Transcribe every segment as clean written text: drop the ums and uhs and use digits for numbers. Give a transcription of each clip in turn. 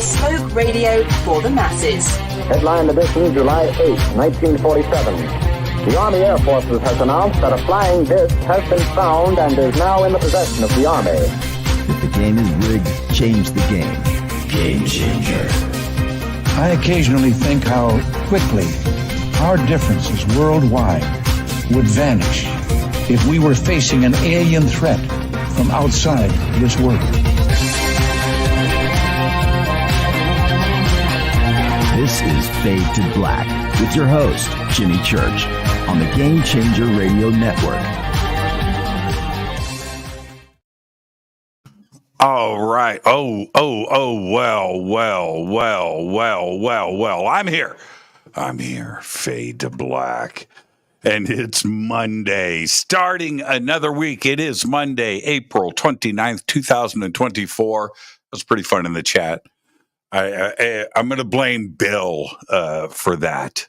bespoke radio for the masses. Headline edition, July 8, 1947. The Army Air Forces has announced that a flying disc has been found and is now in the possession of the Army. If the game is rigged, change the game. Game changer. I occasionally think how quickly our differences worldwide would vanish if we were facing an alien threat from outside this world. This is Fade to Black with your host, Jimmy Church, on the Game Changer Radio Network. All right. Well. I'm here. Fade to Black. And it's Monday, starting another week. It is Monday, April 29th, 2024. That's pretty fun in the chat. I'm going to blame Bill for that,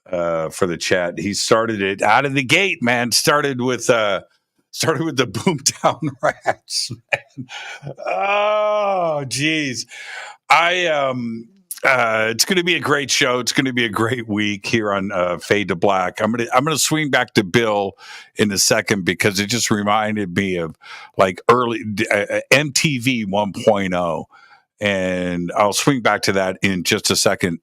for the chat. He started it out of the gate, man. Started with the Boomtown Rats, man. Oh, geez. It's going to be a great show. It's going to be a great week here on Fade to Black. I'm gonna swing back to Bill in a second because it just reminded me of like early MTV 1.0. And I'll swing back to that in just a second.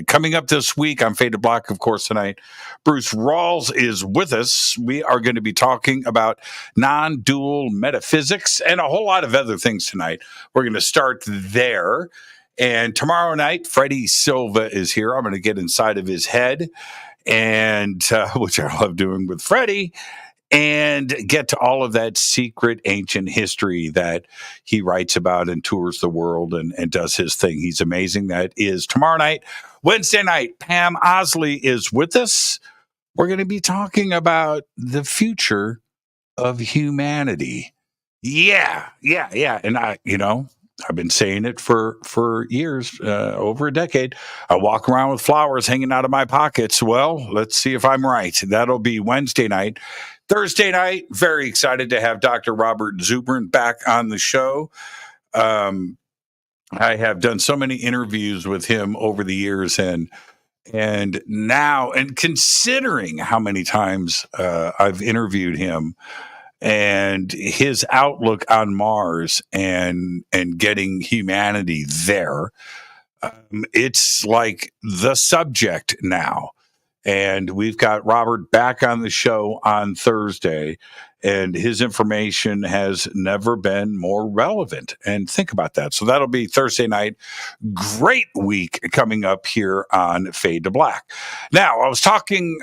Coming up this week on Fade to Black, of course, tonight, Bruce Rawles is with us. We are going to be talking about non-dual metaphysics and a whole lot of other things tonight. We're going to start there. And tomorrow night, Freddie Silva is here. I'm going to get inside of his head, and which I love doing with Freddie, and get to all of that secret ancient history that he writes about and tours the world and does his thing. He's amazing. That is tomorrow night. Wednesday night, Pam Osley is with us. We're going to be talking about the future of humanity. Yeah. And I've been saying it for years, over a decade. I walk around with flowers hanging out of my pockets. Well, let's see if I'm right. That'll be Wednesday night. Thursday night, very excited to have Dr. Robert Zubrin back on the show. I have done so many interviews with him over the years, and now, and considering how many times I've interviewed him, and his outlook on Mars and getting humanity there, it's like the subject now. And we've got Robert back on the show on Thursday, and his information has never been more relevant. And think about that. So that'll be Thursday night. Great week coming up here on Fade to Black. Now, I was talking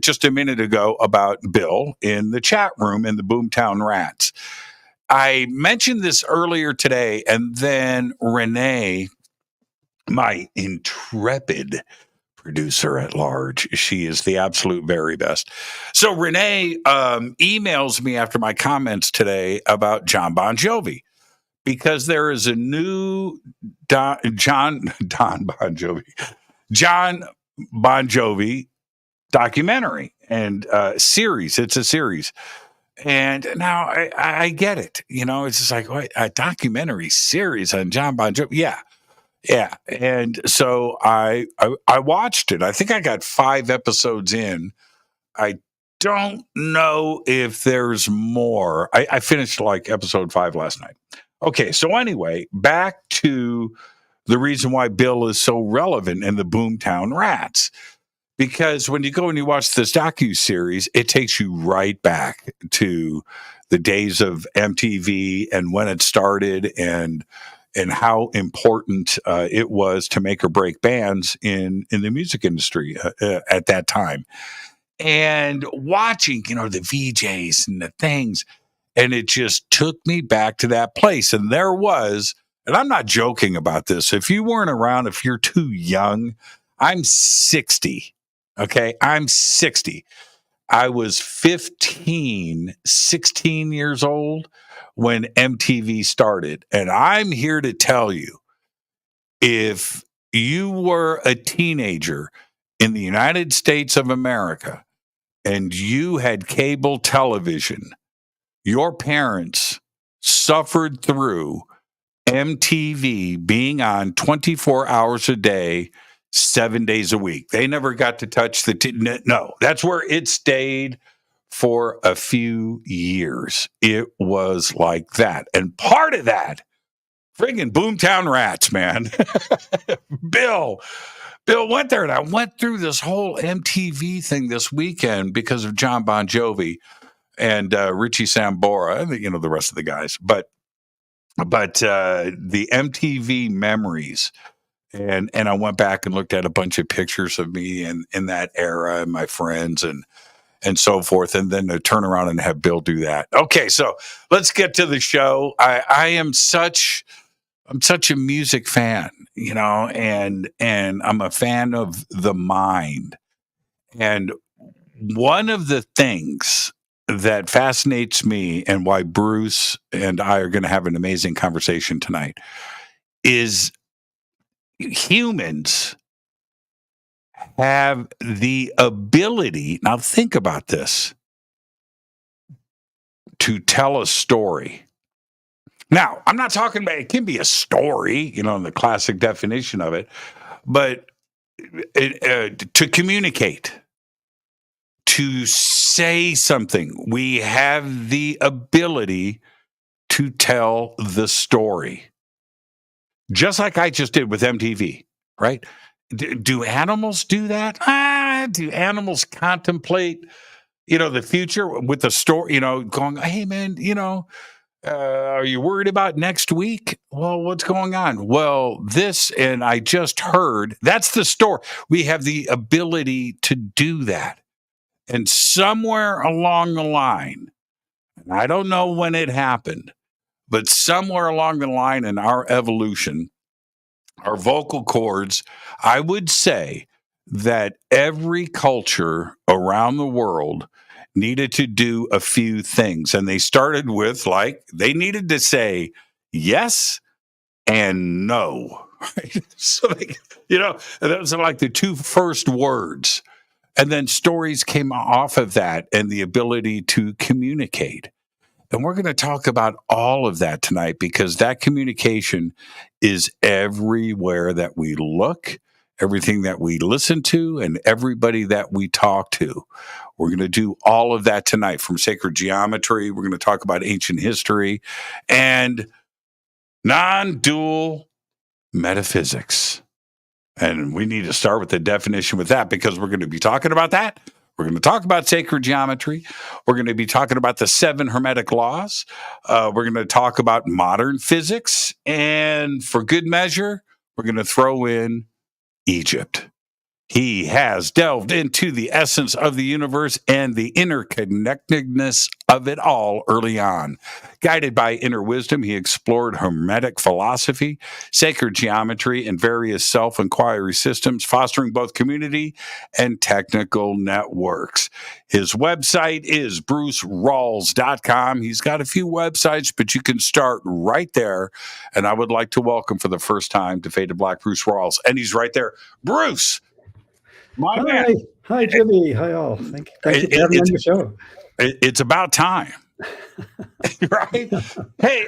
just a minute ago about Bill in the chat room in the Boomtown Rats. I mentioned this earlier today, and then Renee, my intrepid producer at large, she is the absolute very best. So Renee emails me after my comments today about John Bon Jovi, because there is a new John Bon Jovi documentary and series. It's a series. And now I get it. It's just like, what, a documentary series on John Bon Jovi? Yeah. And so I watched it. I think I got 5 episodes in. I don't know if there's more. I finished like episode 5 last night. Okay. So anyway, back to the reason why Bill is so relevant in the Boomtown Rats. Because when you go and you watch this docuseries, it takes you right back to the days of MTV and when it started and how important it was to make or break bands in the music industry at that time. And watching, the VJs and the things, and it just took me back to that place. And there was, and I'm not joking about this, if you weren't around, if you're too young, I'm 60, okay? I'm 60. I was 16 years old when MTV started. And I'm here to tell you, if you were a teenager in the United States of America and you had cable television, your parents suffered through MTV being on 24 hours a day, 7 days a week. They never got to touch no, that's where it stayed for a few years. It was like that. And part of that, friggin' Boomtown Rats, man. Bill went there, and I went through this whole MTV thing this weekend because of John Bon Jovi and Richie Sambora, and the rest of the guys. But the MTV memories, and I went back and looked at a bunch of pictures of me in that era and my friends and so forth, and then to turn around and have Bill do that. Okay, so let's get to the show. I'm such a music fan, and I'm a fan of the mind. And one of the things that fascinates me, and why Bruce and I are going to have an amazing conversation tonight, is humans have the ability, now think about this, to tell a story. Now, I'm not talking about, it can be a story, in the classic definition of it, but to communicate, to say something, we have the ability to tell the story. Just like I just did with MTV, right? Do animals do that? Do animals contemplate, the future with the story, going, hey, man, are you worried about next week? Well, what's going on? Well, this, and I just heard, that's the story. We have the ability to do that. And somewhere along the line, and I don't know when it happened, but somewhere along the line in our evolution, our vocal cords, I would say that every culture around the world needed to do a few things. And they started with, they needed to say yes and no. Right? So, those are the two first words. And then stories came off of that, and the ability to communicate. And we're going to talk about all of that tonight, because that communication is everywhere that we look, everything that we listen to, and everybody that we talk to. We're going to do all of that tonight, from sacred geometry. We're going to talk about ancient history and non-dual metaphysics. And we need to start with the definition with that, because we're going to be talking about that. We're going to talk about sacred geometry. We're going to be talking about the 7 Hermetic laws. We're going to talk about modern physics. And for good measure, we're going to throw in Egypt. He has delved into the essence of the universe and the interconnectedness of it all early on. Guided by inner wisdom, he explored Hermetic philosophy, sacred geometry, and various self-inquiry systems, fostering both community and technical networks. His website is brucerawles.com. He's got a few websites, but you can start right there. And I would like to welcome for the first time to Fade to Black, Bruce Rawles. And he's right there. Bruce! Hi, Jimmy. Hi, all. Thank you for having me on your show. It's about time, right? Hey,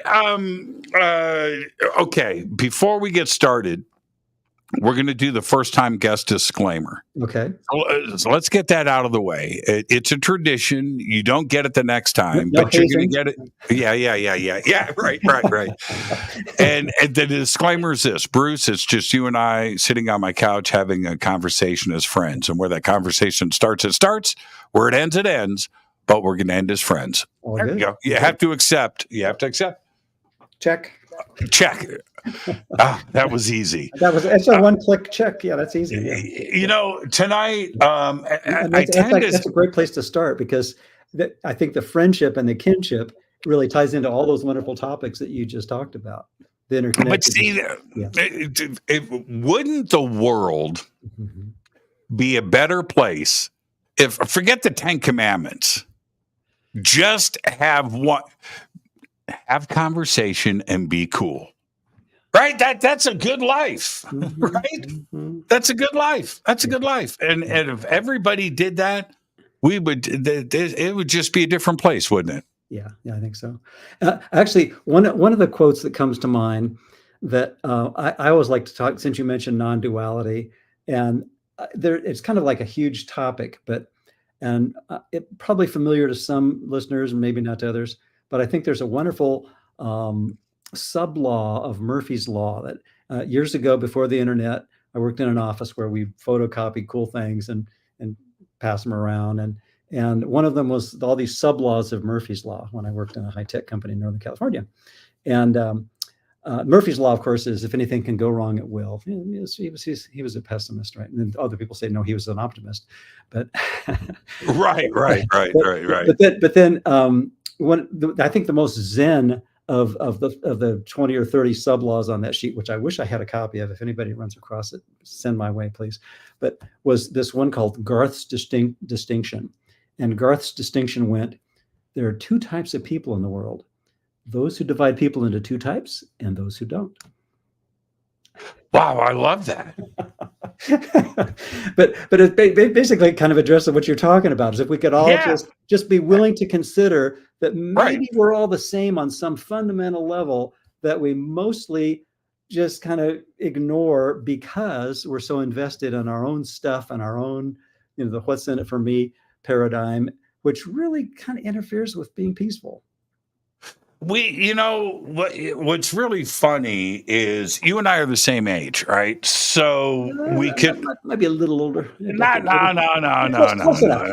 okay. Before we get started, we're going to do the first-time guest disclaimer. Okay. So let's get that out of the way. It's a tradition. You don't get it the next time, but you're going to get it. Yeah. Right. And the disclaimer is this, Bruce, it's just you and I sitting on my couch having a conversation as friends. And where that conversation starts, it starts. Where it ends. But we're going to end as friends. All there good. you go. You have to accept. Check. That was easy. It's a one-click check. Yeah, that's easy. Yeah. Tonight, that's a great place to start, because I think the friendship and the kinship really ties into all those wonderful topics that you just talked about. The interconnectedness. But see, wouldn't the world be a better place if, forget the 10 Commandments, just have conversation and be cool, right? That's a good life, right? That's a good life. And if everybody did that, it would just be a different place, wouldn't it? Yeah, I think so. Actually, one of the quotes that comes to mind that I always like to talk, since you mentioned non-duality, and it's kind of like a huge topic, and it probably familiar to some listeners and maybe not to others, but I think there's a wonderful sub-law of Murphy's Law that years ago, before the internet, I worked in an office where we photocopied cool things and pass them around. And one of them was all these sub-laws of Murphy's Law when I worked in a high-tech company in Northern California. And Murphy's Law, of course, is if anything can go wrong, it will. He was a pessimist, right? And then other people say, no, he was an optimist. But right. But then I think the most zen of the 20 or 30 sub-laws on that sheet, which I wish I had a copy of. If anybody runs across it, send my way, please. But was this one called Garth's distinction. And Garth's distinction went, there are two types of people in the world: those who divide people into two types and those who don't. Wow, I love that. but it basically kind of addresses what you're talking about, is if we could all just be willing to consider that maybe we're all the same on some fundamental level that we mostly just kind of ignore because we're so invested in our own stuff and our own, the what's in it for me paradigm, which really kind of interferes with being peaceful. What's really funny is you and I are the same age, right? So we could might be a little older. No.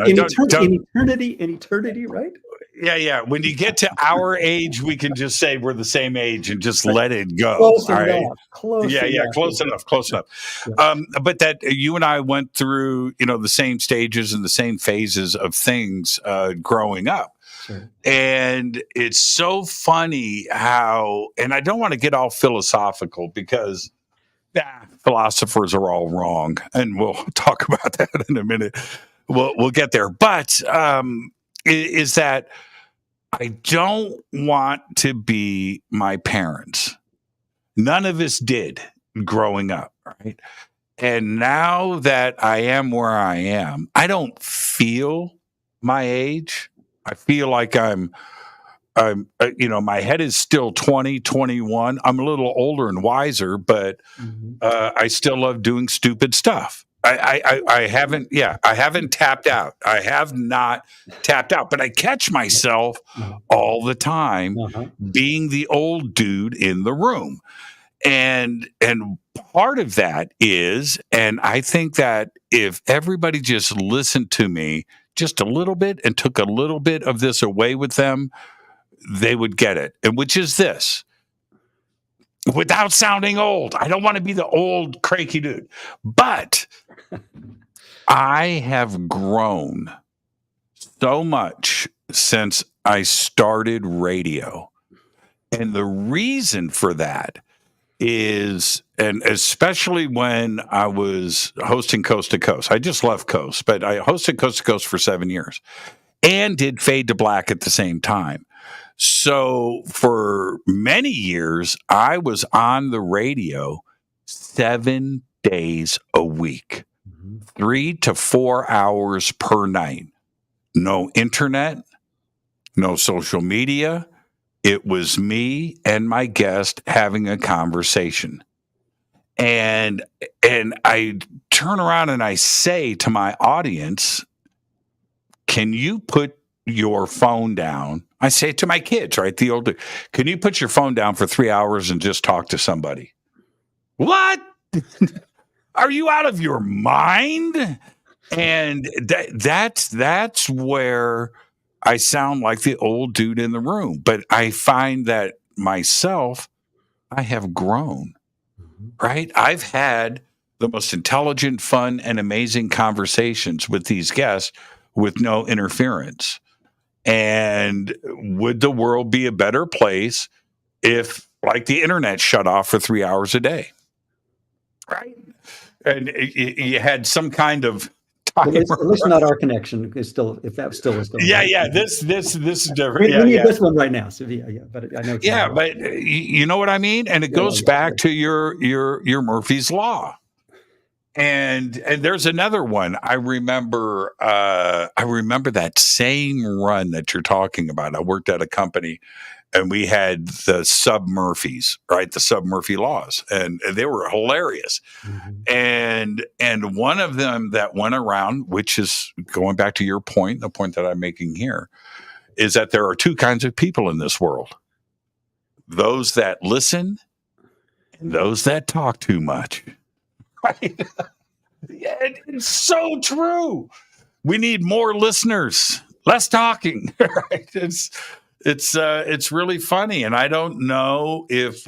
In eternity, right? Yeah. When you get to our age, we can just say we're the same age and just let it go. Close enough. Close enough. Yeah. But that you and I went through, the same stages and the same phases of things growing up. Sure. And it's so funny how, and I don't want to get all philosophical because philosophers are all wrong, and we'll talk about that in a minute. We'll get there. But is that I don't want to be my parents. None of us did growing up, right? And now that I am where I am, I don't feel my age. I feel like I'm, my head is still 20, 21. I'm a little older and wiser, but I still love doing stupid stuff. I haven't tapped out. I have not tapped out, but I catch myself all the time being the old dude in the room. And part of that is, and I think that if everybody just listened to me just a little bit and took a little bit of this away with them, they would get it. And which is this, without sounding old. I don't want to be the old cranky dude, but I have grown so much since I started radio. And the reason for that is, and especially when I was hosting Coast to Coast, I just left Coast, but I hosted Coast to Coast for 7 years and did Fade to Black at the same time. So for many years, I was on the radio 7 days a week, 3 to 4 hours per night. No internet, no social media. It was me and my guest having a conversation. And I turn around and I say to my audience, can you put your phone down? I say to my kids, right? The older, can you put your phone down for 3 hours and just talk to somebody? What? Are you out of your mind? And that's where I sound like the old dude in the room. But I find that myself, I have grown, right? I've had the most intelligent, fun, and amazing conversations with these guests with no interference. And would the world be a better place if, like, the internet shut off for 3 hours a day? Right? And you had some kind of time. At least not our connection is still, if that still is going. Yeah. This is different. We need this one right now. So but I know. Yeah, but you know what I mean? And it goes back to your Murphy's Law. And there's another one. I remember that same run that you're talking about. I worked at a company, and we had the sub-Murphys, right? The sub-Murphy laws, and they were hilarious. Mm-hmm. And one of them that went around, which is going back to your point, the point that I'm making here, is that there are two kinds of people in this world: those that listen and those that talk too much. Right? Yeah, it's so true. We need more listeners, less talking. Right? It's really funny, and I don't know if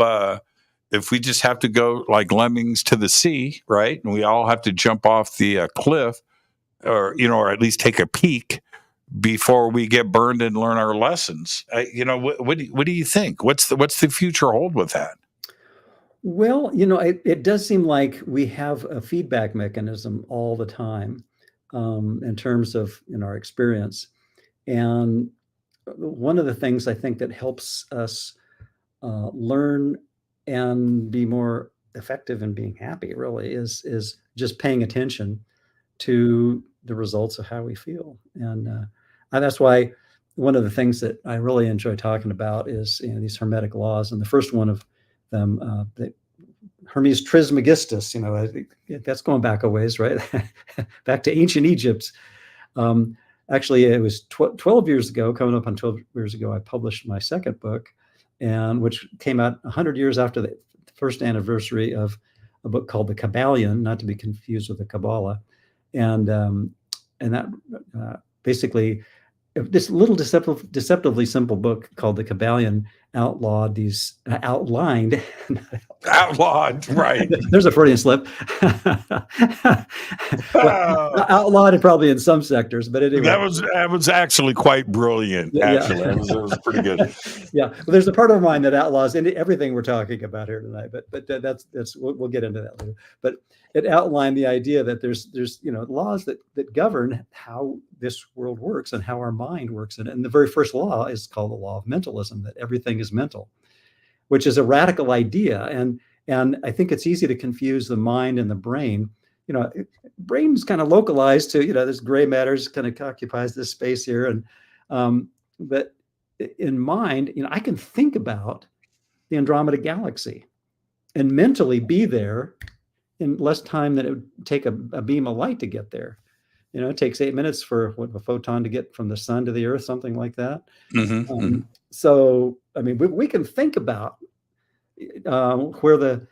we just have to go like lemmings to the sea, right? And we all have to jump off the cliff, or at least take a peek before we get burned and learn our lessons. What do you think? What's the future hold with that? Well, it does seem like we have a feedback mechanism all the time in terms of our experience. And one of the things I think that helps us learn and be more effective in being happy really is just paying attention to the results of how we feel. And that's why one of the things that I really enjoy talking about is these Hermetic laws. And the first one of them, Hermes Trismegistus, that's going back a ways, right? Back to ancient Egypt. Actually, it was 12 years ago, coming up on 12 years ago, I published my second book, and which came out 100 years after the first anniversary of a book called The Kabbalion, not to be confused with the Kabbalah. And that basically, this little deceptively simple book called The Kabbalion outlined, right? There's a Freudian slip. Outlawed probably in some sectors, but anyway, that was actually quite brilliant. Actually, yeah. It was pretty good. Yeah, well, there's a part of mine that outlaws everything we're talking about here tonight, but that's we'll get into that later. But it outlined the idea that there's laws that govern how this world works and how our mind works. And the very first law is called the law of mentalism, that everything is mental, which is a radical idea. And I think it's easy to confuse the mind and the brain. Brain's kind of localized to, this gray matters kind of occupies this space here. And but in mind, I can think about the Andromeda galaxy and mentally be there in less time than it would take a beam of light to get there. It takes 8 minutes for a photon to get from the sun to the earth, something like that. Mm-hmm. So, I mean, we can think about where the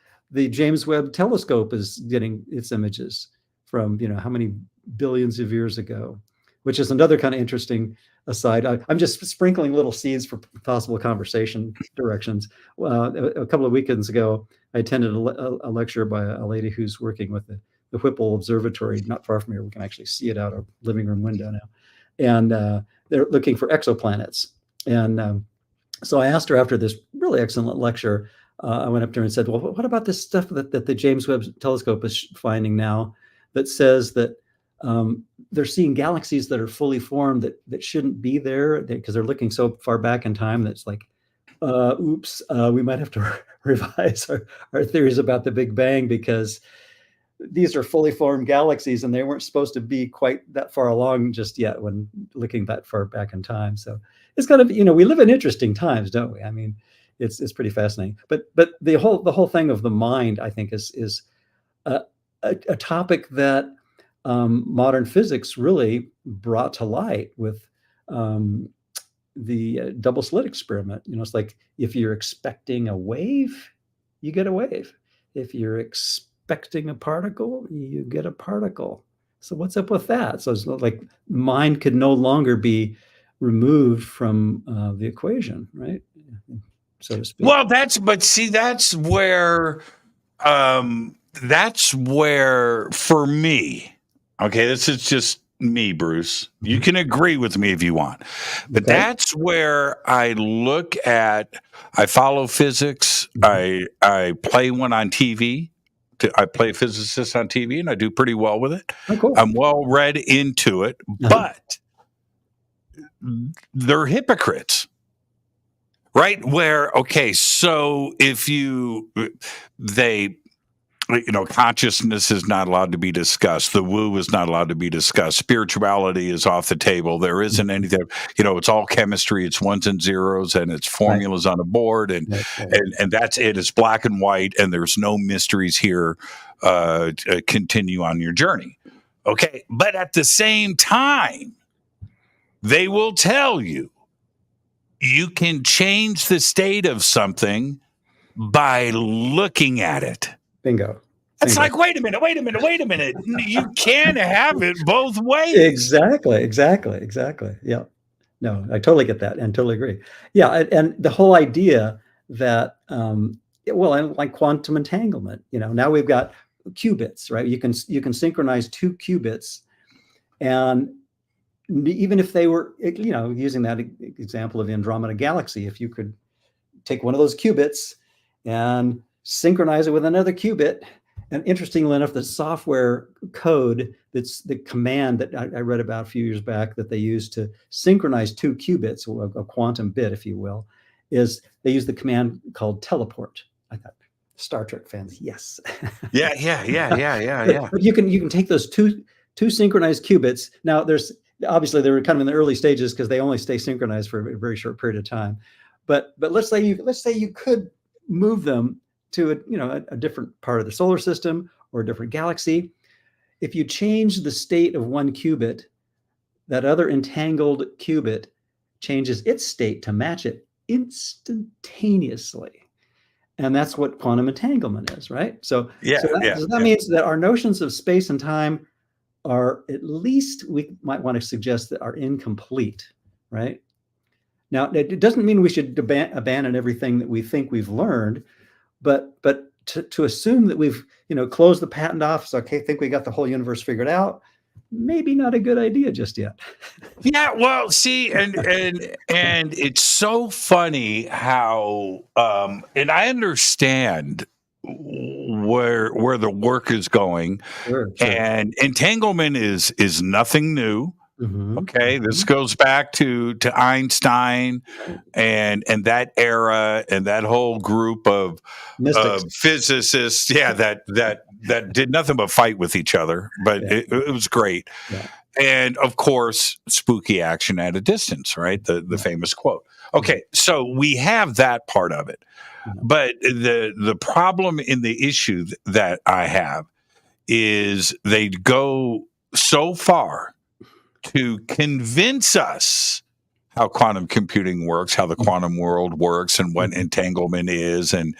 James Webb telescope is getting its images from, how many billions of years ago, which is another kind of interesting aside. I'm just sprinkling little seeds for possible conversation directions. A couple of weekends ago, I attended a lecture by a lady who's working with the Whipple Observatory, not far from here. We can actually see it out our living room window now. And they're looking for exoplanets. And so I asked her after this really excellent lecture, I went up to her and said, well, what about this stuff that the James Webb telescope is finding now that says that they're seeing galaxies that are fully formed that shouldn't be there because they're looking so far back in time that's like, we might have to revise our theories about the Big Bang because these are fully formed galaxies and they weren't supposed to be quite that far along just yet when looking that far back in time. So it's kind of, we live in interesting times, don't we? I mean, it's pretty fascinating. But the whole thing of the mind, I think, is a topic that modern physics really brought to light with the double slit experiment. It's like if you're expecting a wave, you get a wave. If you're expecting a particle, you get a particle. So what's up with that? So it's like mind could no longer be removed from the equation, right? So to speak. Well, that's where for me, okay, this is just me, Bruce. You can agree with me if you want, but okay. That's where I look at, I follow physics. Mm-hmm. I play one on TV. I play Physicists on TV and I do pretty well with it. Oh, cool. I'm well read into it, but they're hypocrites. Right? Where, okay, so if they consciousness is not allowed to be discussed. The woo is not allowed to be discussed. Spirituality is off the table. There isn't anything, it's all chemistry. It's ones and zeros, and it's formulas on a board, and that's it. It's black and white, and there's no mysteries here. Continue on your journey. Okay. But at the same time, they will tell you can change the state of something by looking at it. Bingo. It's like, wait a minute. You can't have it both ways. Exactly. Yeah. No, I totally get that and totally agree. Yeah. And the whole idea that, like quantum entanglement, now we've got qubits, right? You can synchronize two qubits, and even if they were, using that example of the Andromeda galaxy, if you could take one of those qubits and synchronize it with another qubit. And interestingly enough, the software code, that's the command that I read about a few years back that they use to synchronize two qubits, a quantum bit, if you will, is they use the command called teleport. I thought, Star Trek fans, yes. Yeah. But you can take those two synchronized qubits. Now, obviously they were kind of in the early stages because they only stay synchronized for a very short period of time. But let's say you could move them to a different part of the solar system or a different galaxy. If you change the state of one qubit, that other entangled qubit changes its state to match it instantaneously. And that's what quantum entanglement is, right? So that means that our notions of space and time are, at least we might want to suggest, that are incomplete, right? Now, it doesn't mean we should abandon everything that we think we've learned, but to assume that we've closed the patent office, okay, think we got the whole universe figured out, maybe not a good idea just yet. Yeah, well, see, and it's so funny how, and I understand where the work is going, sure. And entanglement is nothing new. Mm-hmm. Okay, this goes back to Einstein and that era and that whole group of physicists. Yeah, that did nothing but fight with each other, but it was great. Yeah. And of course, spooky action at a distance, right? The famous quote. Okay, so we have that part of it, but the problem in the issue that I have is they go so far to convince us how quantum computing works, how the quantum world works, and what entanglement is, and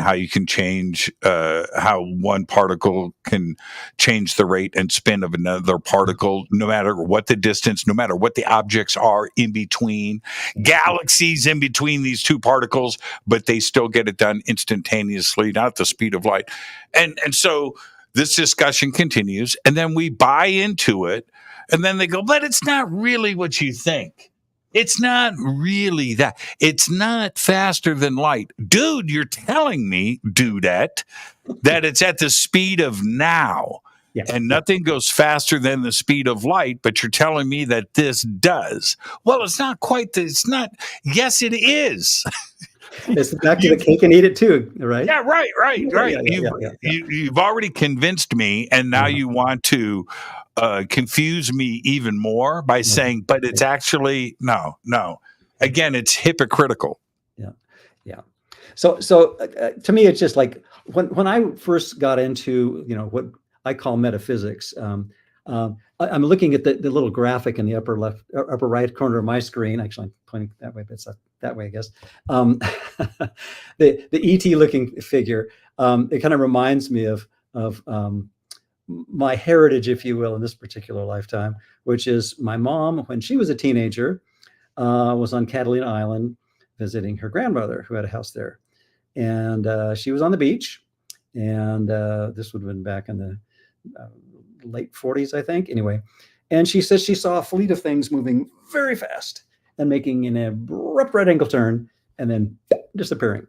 how you can change, how one particle can change the rate and spin of another particle, no matter what the distance, no matter what the objects are in between, galaxies in between these two particles, but they still get it done instantaneously, not at the speed of light. And so this discussion continues, and then we buy into it. And then they go, but it's not really what you think. It's not really that. It's not faster than light. Dude, you're telling me, dudette, that it's at the speed of now. Yes. And nothing goes faster than the speed of light, but you're telling me that this does. Well, it's not quite. Yes, it is. It's back to the cake and eat it too, right? Yeah, right. You've already convinced me, and now you want to confuse me even more by saying, but it's actually no. Again, it's hypocritical. Yeah. So to me, it's just like when I first got into what I call metaphysics. I'm looking at the little graphic in the upper right corner of my screen. Actually, I'm pointing that way, but it's not that way, I guess. The ET looking figure. It kind of reminds me of my heritage, if you will, in this particular lifetime, which is my mom, when she was a teenager, was on Catalina Island visiting her grandmother, who had a house there. And she was on the beach. And this would have been back in the late 40s, I think. Anyway, and she says she saw a fleet of things moving very fast and making an abrupt right angle turn and then disappearing.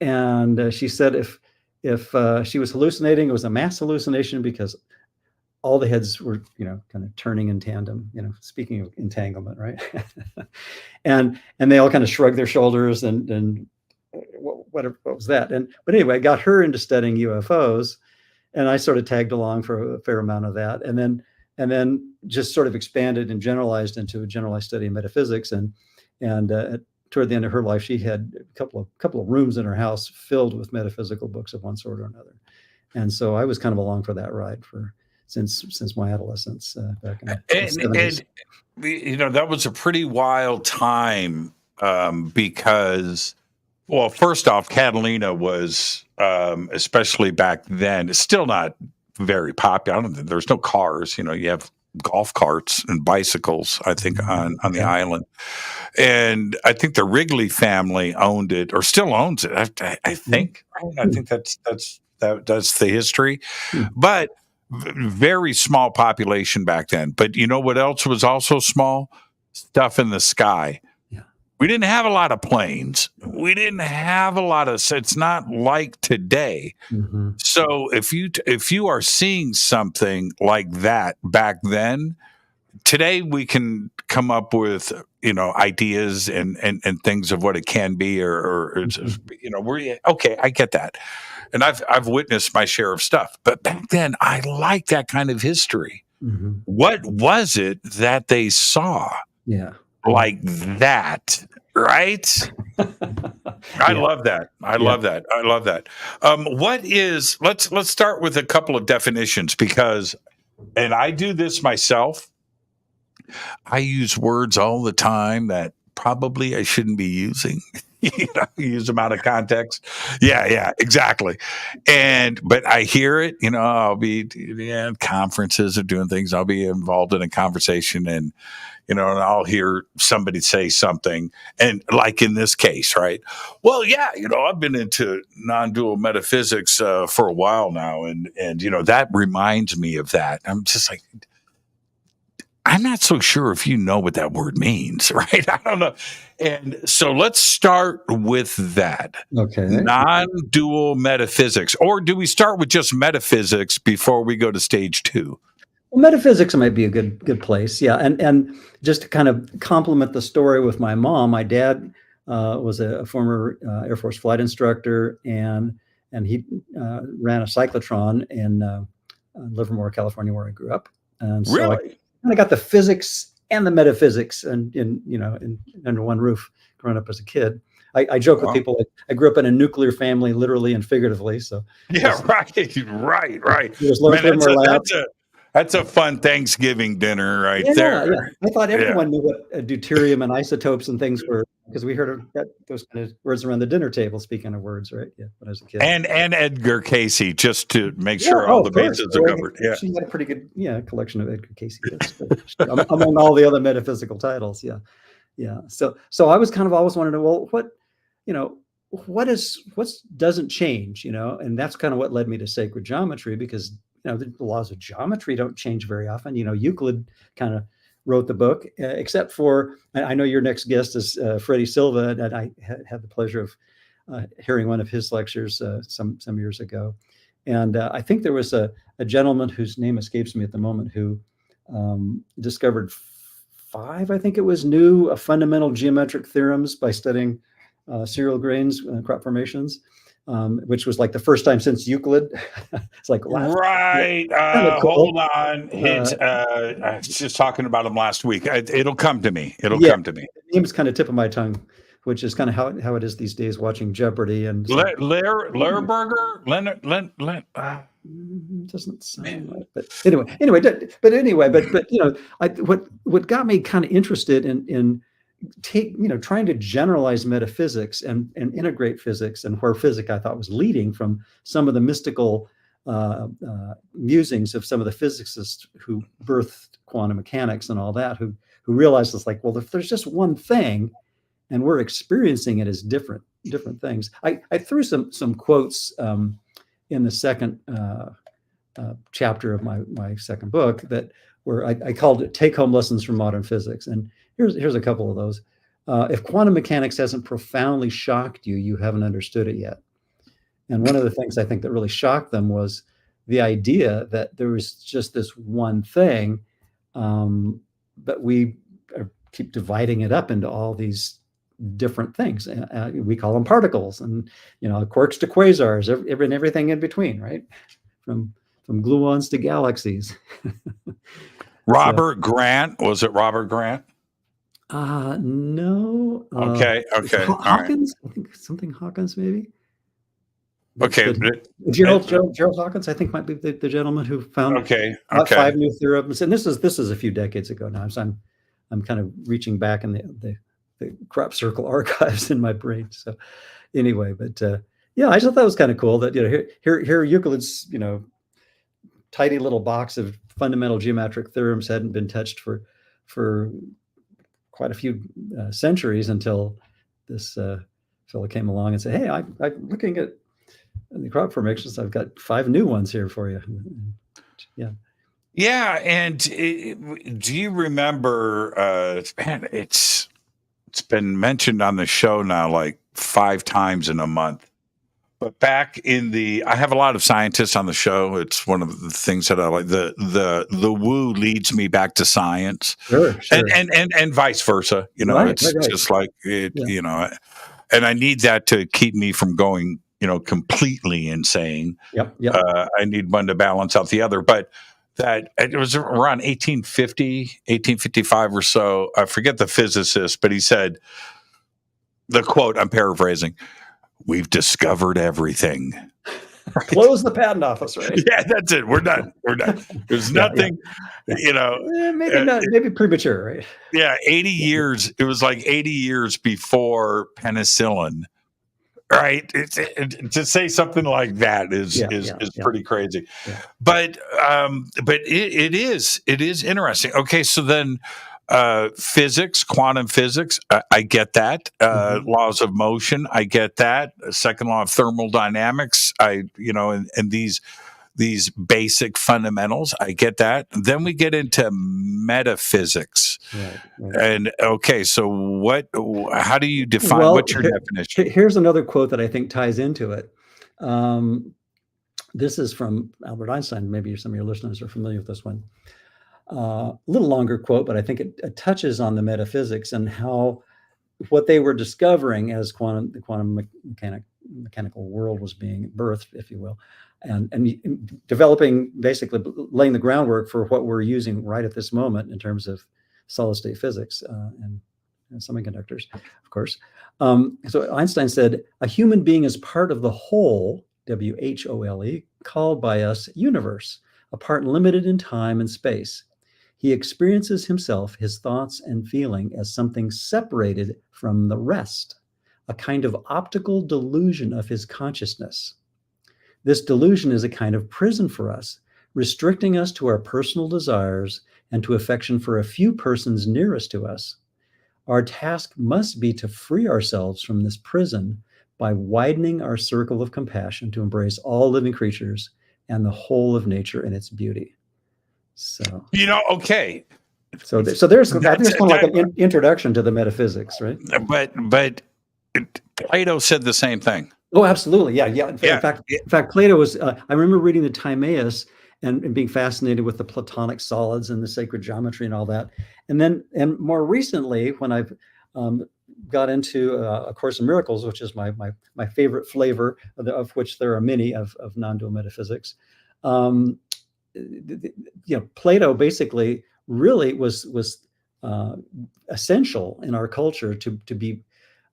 And she said if she was hallucinating, it was a mass hallucination because all the heads were, kind of turning in tandem, speaking of entanglement, right? and they all kind of shrugged their shoulders and what was that? But anyway, I got her into studying UFOs. I sort of tagged along for a fair amount of that, and then just sort of expanded and generalized into a generalized study of metaphysics. And toward the end of her life, she had a couple of rooms in her house filled with metaphysical books of one sort or another. And so I was kind of along for that ride since my adolescence back in the 70s. And that was a pretty wild time because, well, first off, Catalina was, especially back then, it's still not very popular. There's no cars. You have golf carts and bicycles, I think, on the island. And I think the Wrigley family owned it, or still owns it. I think. I think that's the history. But very small population back then. But you know what else was also small? Stuff in the sky. Yeah. We didn't have a lot of planes. We didn't have a lot of. It's not like today. Mm-hmm. So if you are seeing something like that back then, today we can come up with ideas and things of what it can be, or we're okay. I get that. And I've witnessed my share of stuff, but back then I like that kind of history. Mm-hmm. What was it that they saw? Yeah, like that, right? I love that. I love that. What is? Let's start with a couple of definitions because, and I do this myself. I use words all the time that probably I shouldn't be using. Use them out of context. Yeah, exactly. But I hear it, I'll be at conferences or doing things. I'll be involved in a conversation and I'll hear somebody say something. And like in this case, right? Well, yeah, I've been into non-dual metaphysics for a while now. And that reminds me of that. I'm just like, I'm not so sure if you know what that word means, right? I don't know. And so let's start with that. Okay. Non-dual metaphysics. Or do we start with just metaphysics before we go to stage 2? Well, metaphysics might be a good place. Yeah. And just to kind of complement the story with my mom, my dad was a former Air Force flight instructor, and he ran a cyclotron in Livermore, California, where I grew up. And so really? I got the physics and the metaphysics and under one roof growing up as a kid. I joke with people, I grew up in a nuclear family, literally and figuratively. So yeah, right. That's a fun Thanksgiving dinner there. Yeah. I thought everyone knew what deuterium and isotopes and things were, because we heard those kind of words around the dinner table, speaking of words, right? Yeah, when I was a kid. And Edgar Cayce, just to make sure all the bases are covered. Yeah, she had a pretty good collection of Edgar Cayce among all the other metaphysical titles. Yeah. So I was kind of always wanting to know, well, what doesn't change, and that's kind of what led me to sacred geometry, because the laws of geometry don't change very often. Euclid kind of wrote the book, except for, I know your next guest is Freddie Silva, and I had the pleasure of hearing one of his lectures some years ago. And I think there was a gentleman whose name escapes me at the moment who discovered 5, I think it was, new fundamental geometric theorems by studying cereal grains, crop formations. Which was like the first time since Euclid. It's like, wow. Right. Cool. Hold on. I was just talking about him last week. It'll come to me. Come to me. The name's kind of tip of my tongue, which is kind of how it is these days watching Jeopardy and Lehrberger. Doesn't sound right. But anyway, what got me kind of interested in trying to generalize metaphysics and integrate physics, and where physics I thought was leading from some of the mystical musings of some of the physicists who birthed quantum mechanics and all that, who realized it's like, well, if there's just one thing and we're experiencing it as different things. I threw some quotes in the second chapter of my second book that where I called it Take-Home Lessons from Modern Physics. And here's a couple of those. If quantum mechanics hasn't profoundly shocked you, you haven't understood it yet. And one of the things I think that really shocked them was the idea that there was just this one thing, but we keep dividing it up into all these different things. We call them particles, and quarks to quasars, and everything in between, right? From from gluons to galaxies. Robert Grant, was it Robert Grant? No. Okay. Hawkins, right. I think something Hawkins, maybe. Okay. Gerald Hawkins, I think, might be the gentleman who found 5 new theorems. And this is a few decades ago now. So I'm kind of reaching back in the crop circle archives in my brain. So anyway, but yeah, I just thought that was kind of cool that, here Euclid's, tidy little box of fundamental geometric theorems hadn't been touched for quite a few centuries until this fellow came along and said, hey, I'm looking at the crop formations. I've got 5 new ones here for you. Yeah. Yeah. And do you remember, it's been mentioned on the show now like 5 times in a month. But back in I have a lot of scientists on the show. It's one of the things that I like. The woo leads me back to science, sure. And vice versa. Right. Just like it. Yeah. And I need that to keep me from going, completely insane. Yep. I need one to balance out the other. But that it was around 1855 or so. I forget the physicist, but he said the quote. I'm paraphrasing. We've discovered everything. Right? Close the patent office, right? Yeah, that's it. We're done. There's nothing, maybe premature, right? Yeah, 80 years. It was like 80 years before penicillin, right? To say something like that is pretty crazy. Yeah. But it is interesting. Okay, so then. Physics, quantum physics, I get that. Laws of motion, I get that. Second law of thermodynamics, and these basic fundamentals, I get that. Then we get into metaphysics, right. And okay, so how do you define? What's your definition? Here's another quote that I think ties into it. This is from Albert Einstein. Maybe some of your listeners are familiar with this one. A little longer quote, but I think it touches on the metaphysics and how what they were discovering as the quantum mechanical world was being birthed, if you will, and developing, basically laying the groundwork for what we're using right at this moment in terms of solid state physics and semiconductors, of course. So Einstein said, a human being is part of the whole, WHOLE, called by us universe, a part limited in time and space. He experiences himself, his thoughts and feeling as something separated from the rest, a kind of optical delusion of his consciousness. This delusion is a kind of prison for us, restricting us to our personal desires and to affection for a few persons nearest to us. Our task must be to free ourselves from this prison by widening our circle of compassion to embrace all living creatures and the whole of nature in its beauty. So okay. So there's kind of like an introduction to the metaphysics, right? But Plato said the same thing. Oh, absolutely, yeah. In fact, Plato was. I remember reading the Timaeus and being fascinated with the Platonic solids and the sacred geometry and all that. And more recently, when I've got into A Course in Miracles, which is my favorite flavor, of which there are many of non-dual metaphysics. Plato basically really was essential in our culture to be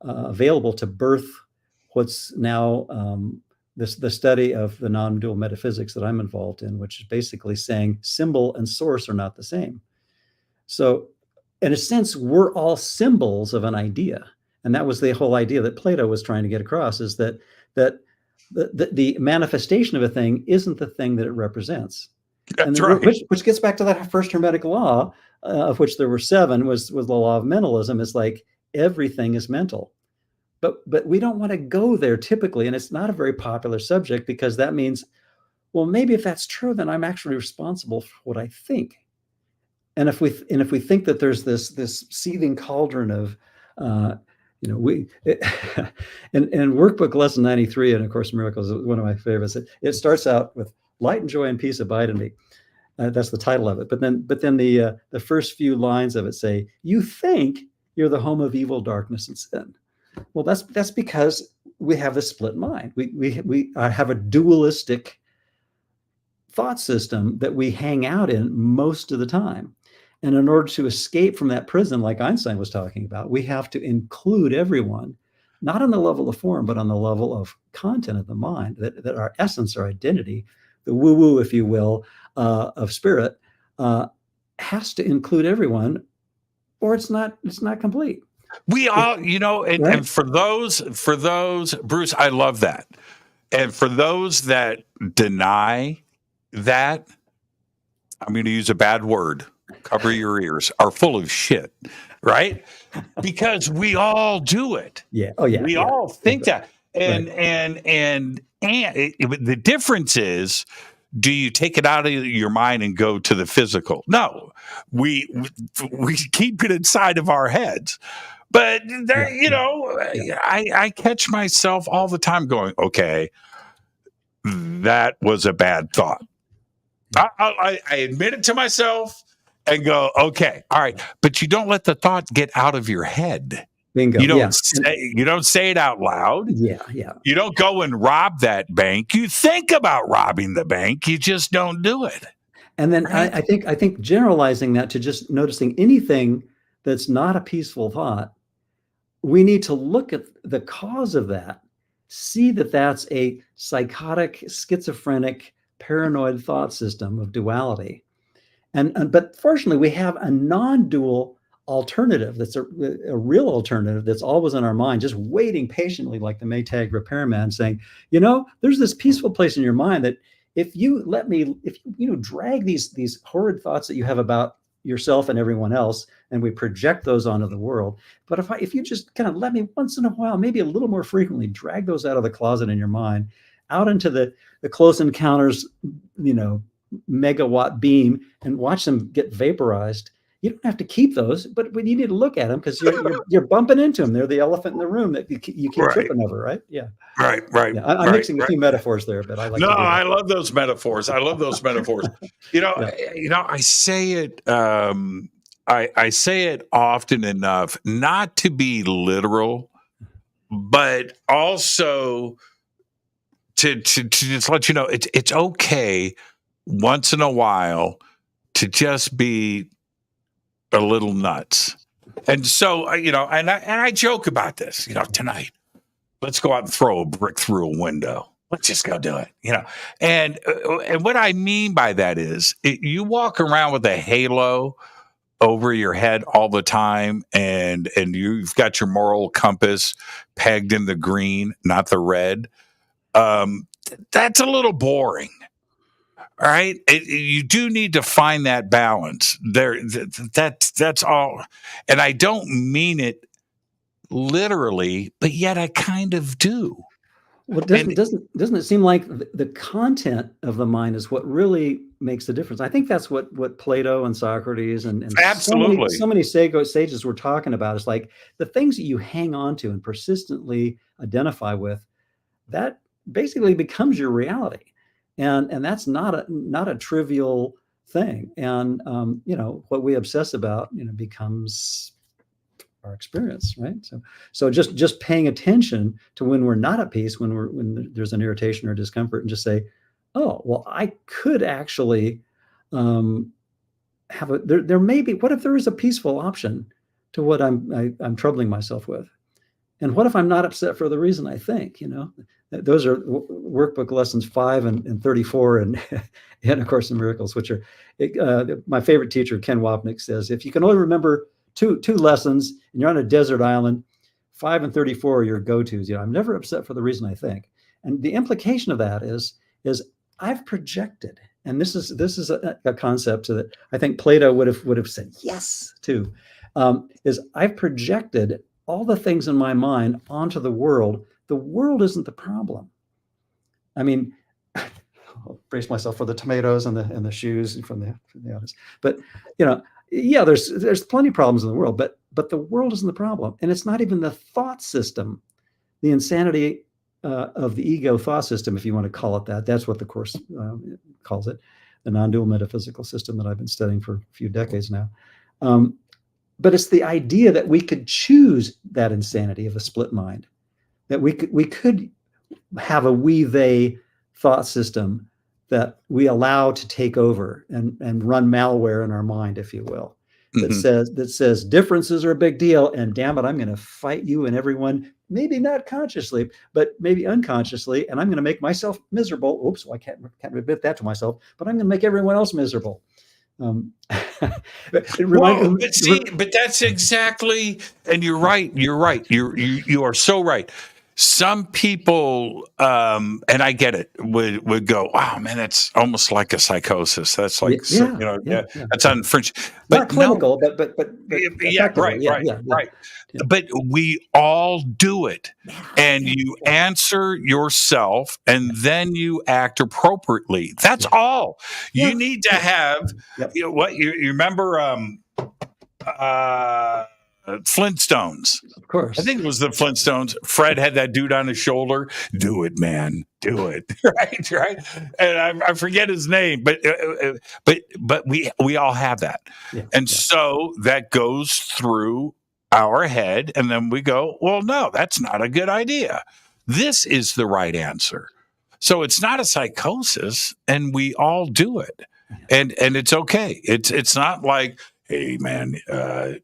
available to birth what's now the study of the non-dual metaphysics that I'm involved in, which is basically saying symbol and source are not the same. So in a sense, we're all symbols of an idea. And that was the whole idea that Plato was trying to get across, is that the manifestation of a thing isn't the thing that it represents. That's right. Which gets back to that first Hermetic law, of which there were 7, was the law of mentalism. It's like everything is mental. But we don't want to go there typically, and it's not a very popular subject, because that means, well, maybe if that's true, then I'm actually responsible for what I think. And if we think that there's this seething cauldron of in workbook lesson 93 in A Course in Miracles, one of my favorites. It starts out with light and joy and peace abide in me. That's the title of it. But then the first few lines of it say, you think you're the home of evil, darkness, and sin. Well, that's because we have a split mind. We have a dualistic thought system that we hang out in most of the time. And in order to escape from that prison, like Einstein was talking about, we have to include everyone, not on the level of form, but on the level of content of the mind, that our essence, our identity, the woo-woo, if you will, of spirit, has to include everyone, or it's not complete. We all, and, right? and for those, Bruce, I love that. And for those that deny that, I'm going to use a bad word, cover your ears, are full of shit, right? Because we all do it. Yeah. Oh, yeah. We all think that. And, right. and the difference is, do you take it out of your mind and go to the physical? No, we keep it inside of our heads. But there, I catch myself all the time going, okay, that was a bad thought. I admit it to myself and go, okay, all right. But you don't let the thought get out of your head. Bingo. You don't say it out loud. Yeah. You don't go and rob that bank. You think about robbing the bank. You just don't do it. And then right? I think generalizing that to just noticing anything that's not a peaceful thought, we need to look at the cause of that, see that that's a psychotic, schizophrenic, paranoid thought system of duality. But fortunately, we have a non-dual alternative that's a real alternative that's always in our mind, just waiting patiently like the Maytag repairman saying, there's this peaceful place in your mind that if you drag these horrid thoughts that you have about yourself and everyone else, and we project those onto the world. But if you just kind of let me once in a while, maybe a little more frequently, drag those out of the closet in your mind, out into the Close Encounters, megawatt beam and watch them get vaporized. You don't have to keep those, but you need to look at them because you're bumping into them. They're the elephant in the room that you keep tripping over, right? Yeah. Right. Yeah. I'm mixing a few metaphors there, but I like. No, I love those metaphors. I say it. I say it often enough, not to be literal, but also to just let you know it's okay once in a while to just be a little nuts. And so, and I joke about this, tonight, let's go out and throw a brick through a window. Let's just go do it, And what I mean by that is you walk around with a halo over your head all the time, and you've got your moral compass pegged in the green, not the red. That's a little boring. All right. You do need to find that balance there. That's all. And I don't mean it literally, but yet I kind of do. Well, doesn't it seem like the content of the mind is what really makes the difference? I think that's what Plato and Socrates and absolutely so many sages were talking about. Is like the things that you hang on to and persistently identify with, that basically becomes your reality. And that's not a trivial thing. And what we obsess about, becomes our experience, right? So just paying attention to when we're not at peace, when there's an irritation or discomfort, and just say, oh, well, I could actually have there may be. What if there is a peaceful option to what I'm troubling myself with? And what if I'm not upset for the reason I think? Those are workbook lessons 5 and 34 and of Course in Miracles, which are my favorite teacher, Ken Wapnick, says, if you can only remember two lessons and you're on a desert island, 5 and 34 are your go-tos. I'm never upset for the reason I think. And the implication of that is I've projected, and this is a concept that I think Plato would have said yes to, is I've projected all the things in my mind onto the world. The world isn't the problem. I mean, I'll brace myself for the tomatoes and the shoes from the others. But there's plenty of problems in the world, but the world isn't the problem, and it's not even the thought system, the insanity of the ego thought system, if you want to call it that. That's what the Course calls it, the non-dual metaphysical system that I've been studying for a few decades now. But it's the idea that we could choose that insanity of a split mind, that we could have a we-they thought system that we allow to take over and run malware in our mind, if you will, that says differences are a big deal, and damn it, I'm going to fight you and everyone, maybe not consciously, but maybe unconsciously, and I'm going to make myself miserable. Oops, well, I can't admit that to myself, but I'm going to make everyone else miserable. But that's exactly, and you're right. You are so right. Some people, and I get it, would go, wow, man, that's almost like a psychosis. That's like, that's on French, but not clinical, but right. But we all do it, and you answer yourself, and then you act appropriately. That's all. You need to have. You know, you remember Flintstones? Of course. I think it was the Flintstones. Fred had that dude on his shoulder. Do it, man. Do it. right. And I forget his name, but we all have that, so that goes through our head, and then we go, well, no, that's not a good idea. This is the right answer. So it's not a psychosis, and we all do it, and it's okay. It's not like, hey, man,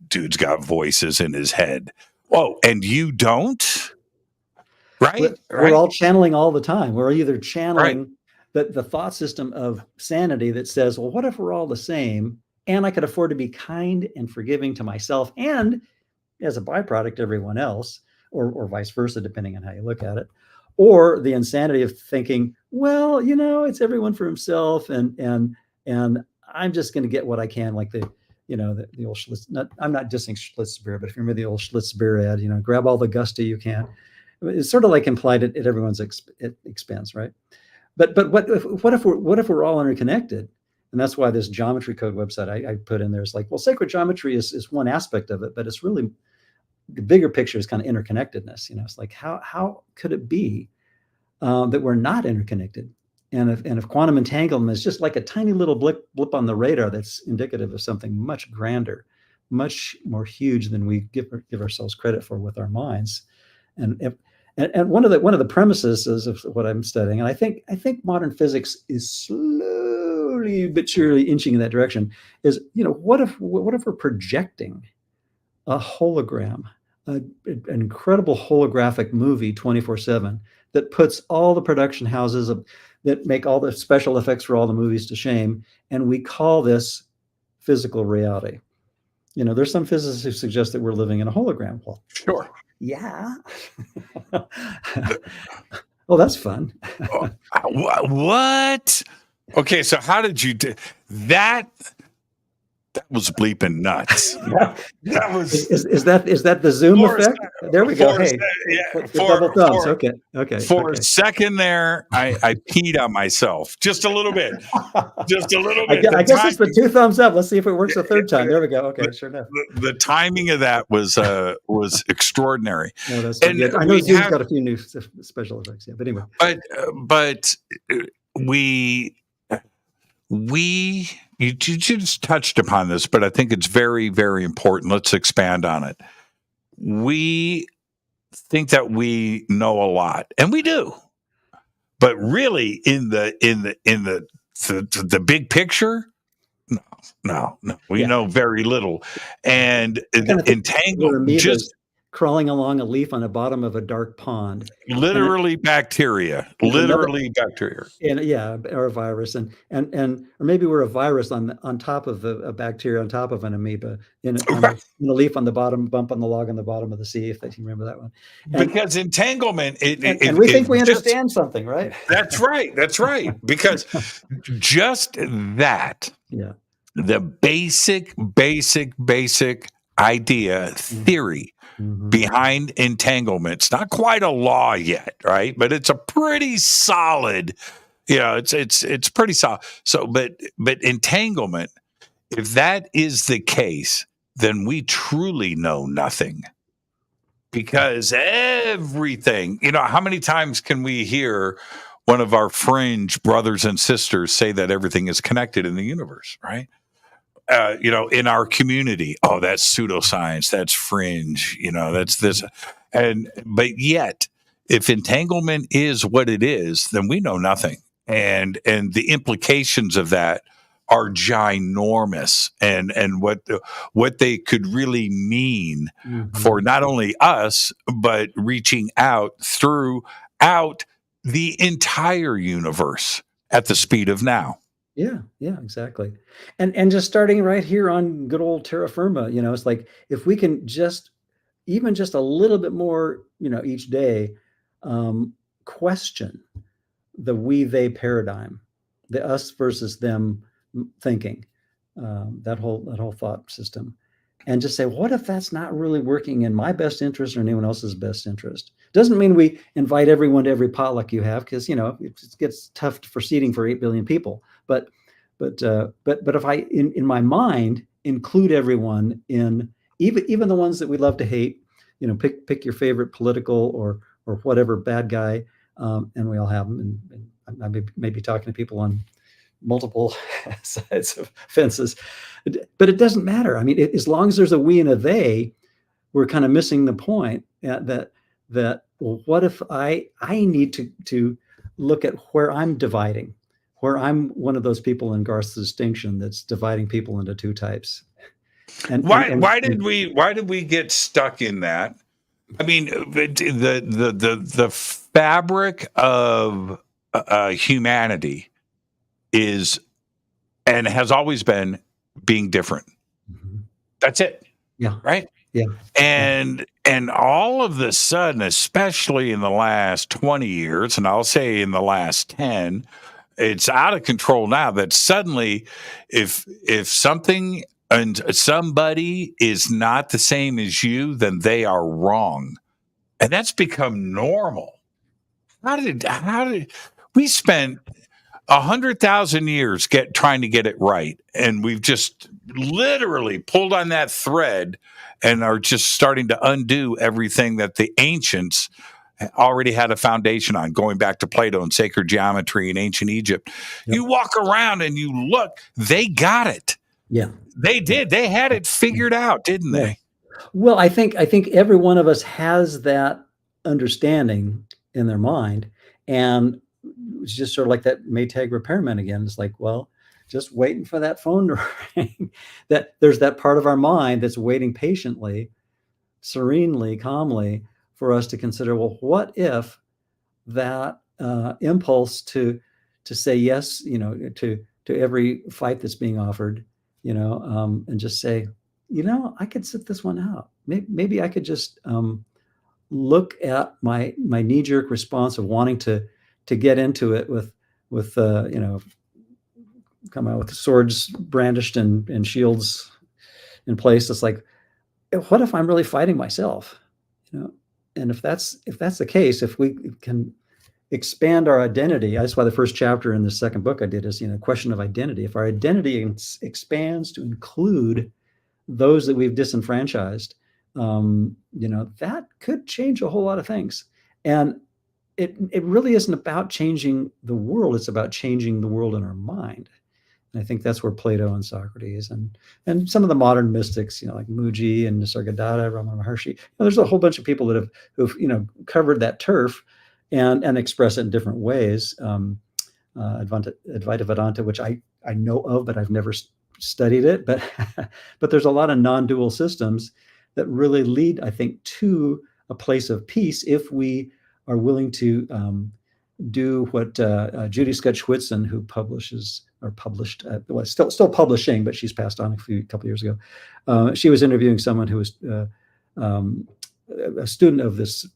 dude's got voices in his head. Whoa, and you don't, right? We're all channeling all the time. We're either channeling the thought system of sanity that says, well, what if we're all the same, and I could afford to be kind and forgiving to myself and, as a byproduct, everyone else, or vice versa, depending on how you look at it, or the insanity of thinking, well, it's everyone for himself, and I'm just going to get what I can, like the old Schlitz. I'm not dissing Schlitzbeer, but if you remember the old Schlitzbeer ad, grab all the gusto you can. It's sort of like implied at everyone's expense, right? But what if we're all interconnected? And that's why this geometry code website I put in there is like, well, sacred geometry is one aspect of it, but it's really the bigger picture is kind of interconnectedness. It's like, how could it be that we're not interconnected? And if quantum entanglement is just like a tiny little blip on the radar that's indicative of something much grander, much more huge than we give ourselves credit for with our minds. And one of the premises of what I'm studying, and I think modern physics is slowly but surely inching in that direction, is what if we're projecting a hologram, an incredible holographic movie 24/7 that puts all the production houses that make all the special effects for all the movies to shame, and we call this physical reality. There's some physicists who suggest that we're living in a hologram. Well, sure. Yeah. Well, that's fun. What? Okay, so how did you do that? That was bleeping nuts. That was is that the Zoom effect? There we go. Hey, double thumbs. Okay. For a second there, I peed on myself just a little bit. Just a little bit. I guess it's the 2 thumbs up. Let's see if it works a third time. There we go. Okay, sure enough. The timing of that was extraordinary. No, that's so good. I know Zoom's got a few new special effects. Yeah, but anyway. But you just touched upon this, but I think it's very, very important. Let's expand on it. We think that we know a lot, and we do, but really, in the big picture, no, we know very little. And entangled, just crawling along a leaf on the bottom of a dark pond. Literally bacteria. Literally bacteria. And or a virus, and or maybe we're a virus on top of a bacteria on top of an amoeba in a leaf on the bottom, bump on the log on the bottom of the sea, if you remember that one. Because entanglement, and we think we understand something, right? That's right. Because just that, the basic idea, theory behind entanglement. It's not quite a law yet, right? But it's a pretty solid, it's pretty solid. So, but entanglement, if that is the case, then we truly know nothing. Because everything, how many times can we hear one of our fringe brothers and sisters say that everything is connected in the universe, right? In our community, that's pseudoscience, that's fringe, that's this. But yet, if entanglement is what it is, then we know nothing. and the implications of that are ginormous, and what they could really mean for not only us, but reaching out throughout the entire universe at the speed of now. Yeah, exactly. And just starting right here on good old terra firma, it's like if we can even just a little bit more, each day, question the we-they paradigm, the us versus them thinking, that whole thought system, and just say, what if that's not really working in my best interest or anyone else's best interest? Doesn't mean we invite everyone to every potluck you have, because it gets tough for seating for 8 billion people. But if I in my mind include everyone in, even the ones that we love to hate, pick your favorite political or whatever bad guy, and we all have them, and I may be talking to people on multiple sides of fences, but it doesn't matter. I mean, as long as there's a we and a they, we're kind of missing the point that well, what if I need to look at where I'm dividing, where I'm one of those people in Garth's distinction that's dividing people into two types. And why did we get stuck in that? I mean, the fabric of humanity is and has always been being different. That's it. Yeah. Right. Yeah. And all of a sudden, especially in the last 20 years, and I'll say in the last 10, it's out of control now that suddenly if something and somebody is not the same as you, then they are wrong. And that's become normal. How did we spent 100,000 years trying to get it right, and we've just literally pulled on that thread and are just starting to undo everything that the ancients already had a foundation on, going back to Plato and sacred geometry in ancient Egypt. Yep. You walk around and you look, they got it. Yeah, they did. They had it figured out, didn't they? Well, I think every one of us has that understanding in their mind, and it's just sort of like that Maytag repairman again. It's like, well, just waiting for that phone to ring. That there's that part of our mind that's waiting patiently, serenely, calmly for us to consider, well, what if that impulse to say yes, to every fight that's being offered, and just say, I could sit this one out. Maybe I could just look at my knee-jerk response of wanting to get into it with come out with swords brandished and shields in place. It's like, what if I'm really fighting myself? And if that's the case, if we can expand our identity, that's why the first chapter in the second book I did is question of identity. If our identity expands to include those that we've disenfranchised, that could change a whole lot of things. And it really isn't about changing the world. It's about changing the world in our mind. And I think that's where Plato and Socrates and some of the modern mystics, like Muji and Nisargadatta, Ramana Maharshi, there's a whole bunch of people that who've covered that turf and express it in different ways. Advaita Vedanta, which I know of, but I've never studied it. But there's a lot of non-dual systems that really lead, I think, to a place of peace if we are willing to do what Judy Scott-Schwitzen, who published, still publishing, but she's passed on a couple years ago. She was interviewing someone who was a student of this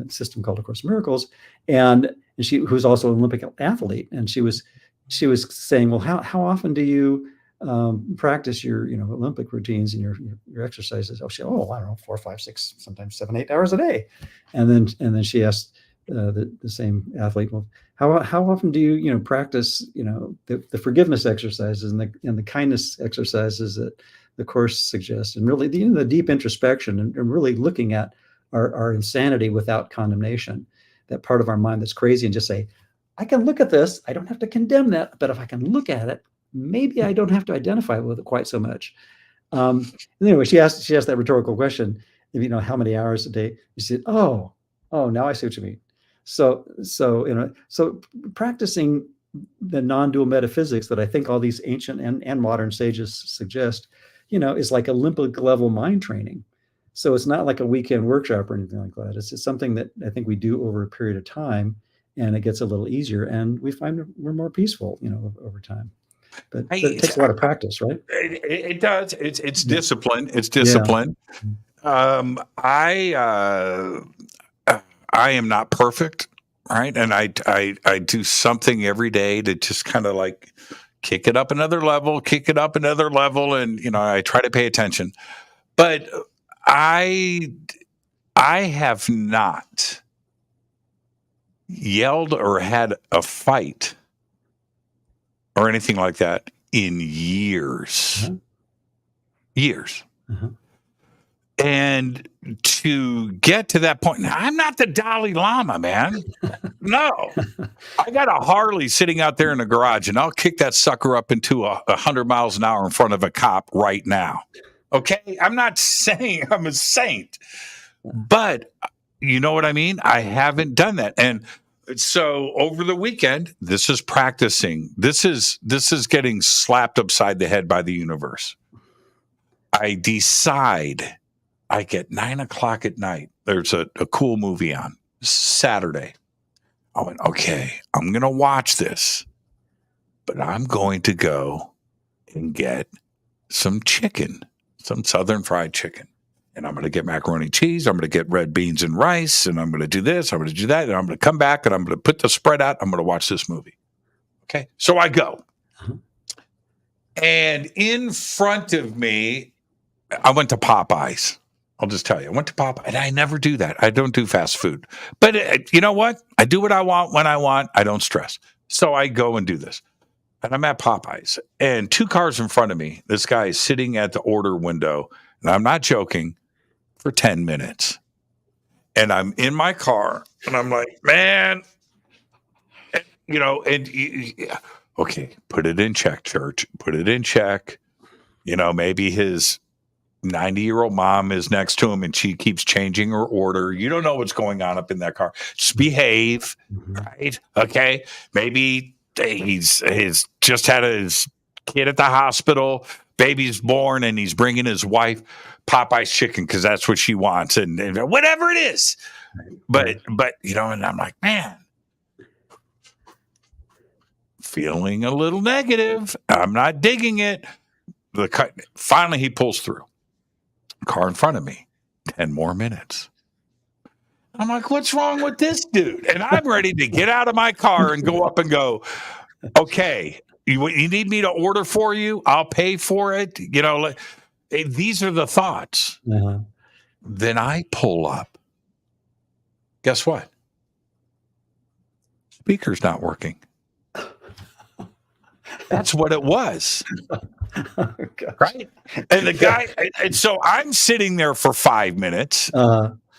system called A Course in Miracles, and she who's also an Olympic athlete, and she was saying, well, how often do you practice your Olympic routines and your exercises? I don't know, 4, 5, 6, sometimes 7, 8 hours a day. And then she asked the same athlete, well, how often do you practice the forgiveness exercises and the kindness exercises that the Course suggests, and really the deep introspection and really looking at our insanity without condemnation, that part of our mind that's crazy, and just say, I can look at this, I don't have to condemn that, but if I can look at it, maybe I don't have to identify with it quite so much. Anyway, she asked that rhetorical question, how many hours a day? You said, oh, now I see what you mean. So practicing the non-dual metaphysics that I think all these ancient and modern sages suggest, is like Olympic level mind training. So it's not like a weekend workshop or anything like that. It's just something that I think we do over a period of time, and it gets a little easier, and we find we're more peaceful, over time. But it takes a lot of practice, right? It does. It's discipline. It's discipline. Yeah. I am not perfect, right? And I do something every day to just kind of like kick it up another level, and I try to pay attention. But I have not yelled or had a fight or anything like that in years. Years. And to get to that point, now, I'm not the Dalai Lama, man. No. I got a Harley sitting out there in the garage, and I'll kick that sucker up into 100 miles an hour in front of a cop right now. Okay? I'm not saying I'm a saint, but you know what I mean? I haven't done that. And so over the weekend, this is practicing. This is getting slapped upside the head by the universe. I decide I get 9:00 at night. There's a cool movie on Saturday. I went, okay, I'm going to watch this, but I'm going to go and get some chicken, some Southern fried chicken. And I'm going to get macaroni and cheese. I'm going to get red beans and rice. And I'm going to do this. I'm going to do that. And I'm going to come back and I'm going to put the spread out. I'm going to watch this movie. Okay. So I go. And in front of me, I went to Popeyes. I'll just tell you, I went to Popeyes. And I never do that. I don't do fast food. But you know what? I do what I want when I want. I don't stress. So I go and do this. And I'm at Popeyes. And 2 cars in front of me, this guy is sitting at the order window. And I'm not joking. For 10 minutes. And I'm in my car and I'm like, man, okay, put it in check, church. Put it in check. Maybe his 90-year-old mom is next to him and she keeps changing her order. You don't know what's going on up in that car. Just behave, right? Okay. Maybe he's just had his kid at the hospital. Baby's born and he's bringing his wife Popeye's chicken because that's what she wants and whatever it is. But and I'm like, man, feeling a little negative. I'm not digging it. Finally, he pulls through. Car in front of me. 10 more minutes. I'm like, what's wrong with this dude? And I'm ready to get out of my car and go up and go, okay, you need me to order for you? I'll pay for it. These are the thoughts. Then I pull up. Guess what? Speaker's not working. That's what it was. Oh, right? And the guy, and so I'm sitting there for 5 minutes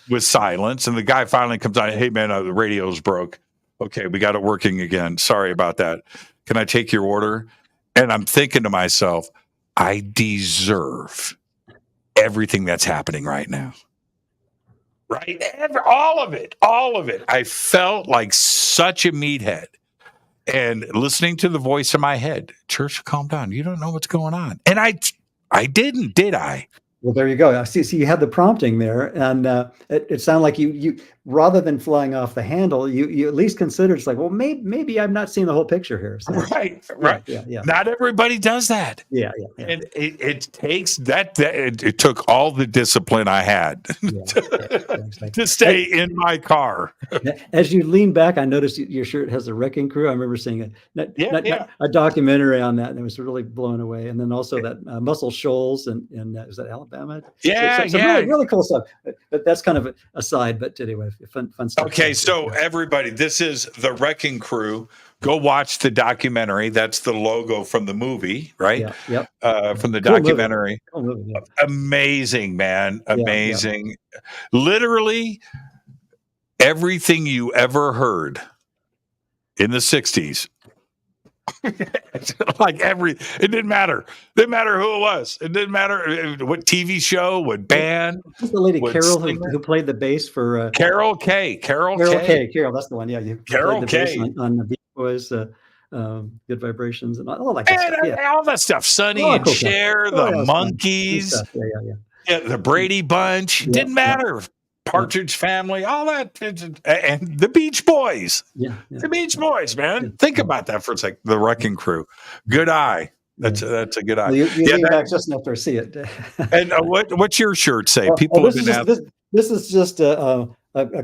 with silence. And the guy finally comes on. Hey, man, the radio's broke. Okay, we got it working again. Sorry about that. Can I take your order? And I'm thinking to myself, I deserve everything that's happening right now. Right? All of it. I felt like such a meathead. And listening to the voice in my head, church, calm down. You don't know what's going on. And I didn't, did I? Well, there you go. I see you had the prompting there, and it sounded like you rather than flying off the handle, you at least considered it's like, well, maybe I'm not seeing the whole picture here. So, right. Yeah. Not everybody does that. Yeah. And it takes that. It took all the discipline I had to stay in my car. As you lean back, I noticed your shirt has a wrecking crew. I remember seeing a documentary on that, and I was really blown away. And then also that Muscle Shoals and is that Alabama? Yeah, really cool stuff. But that's kind of an aside. But anyway, fun stuff. Okay, so everybody, this is the Wrecking Crew. Go watch the documentary. That's the logo from the movie, right? Yeah. From the documentary. Cool movie, yeah. Amazing, man. Amazing. Yeah. Literally everything you ever heard in the 60s Like it didn't matter. It didn't matter who it was. It didn't matter what TV show, what band. Who's the lady Carol who played the bass for Carol K. Carol, that's the one. Yeah, you Carol played the K. bass on the Beach Boys, Good Vibrations, and all that stuff. Yeah. All that stuff. Sonny and Cher, the Monkees, yeah, the Brady Bunch. Didn't matter. Partridge Family, all that, and the Beach Boys. The Beach Boys, man. Think about that for a second. The Wrecking Crew. Good eye. That's a good eye. Well, you lean back just enough to see it. And what's your shirt say? People have been this is just a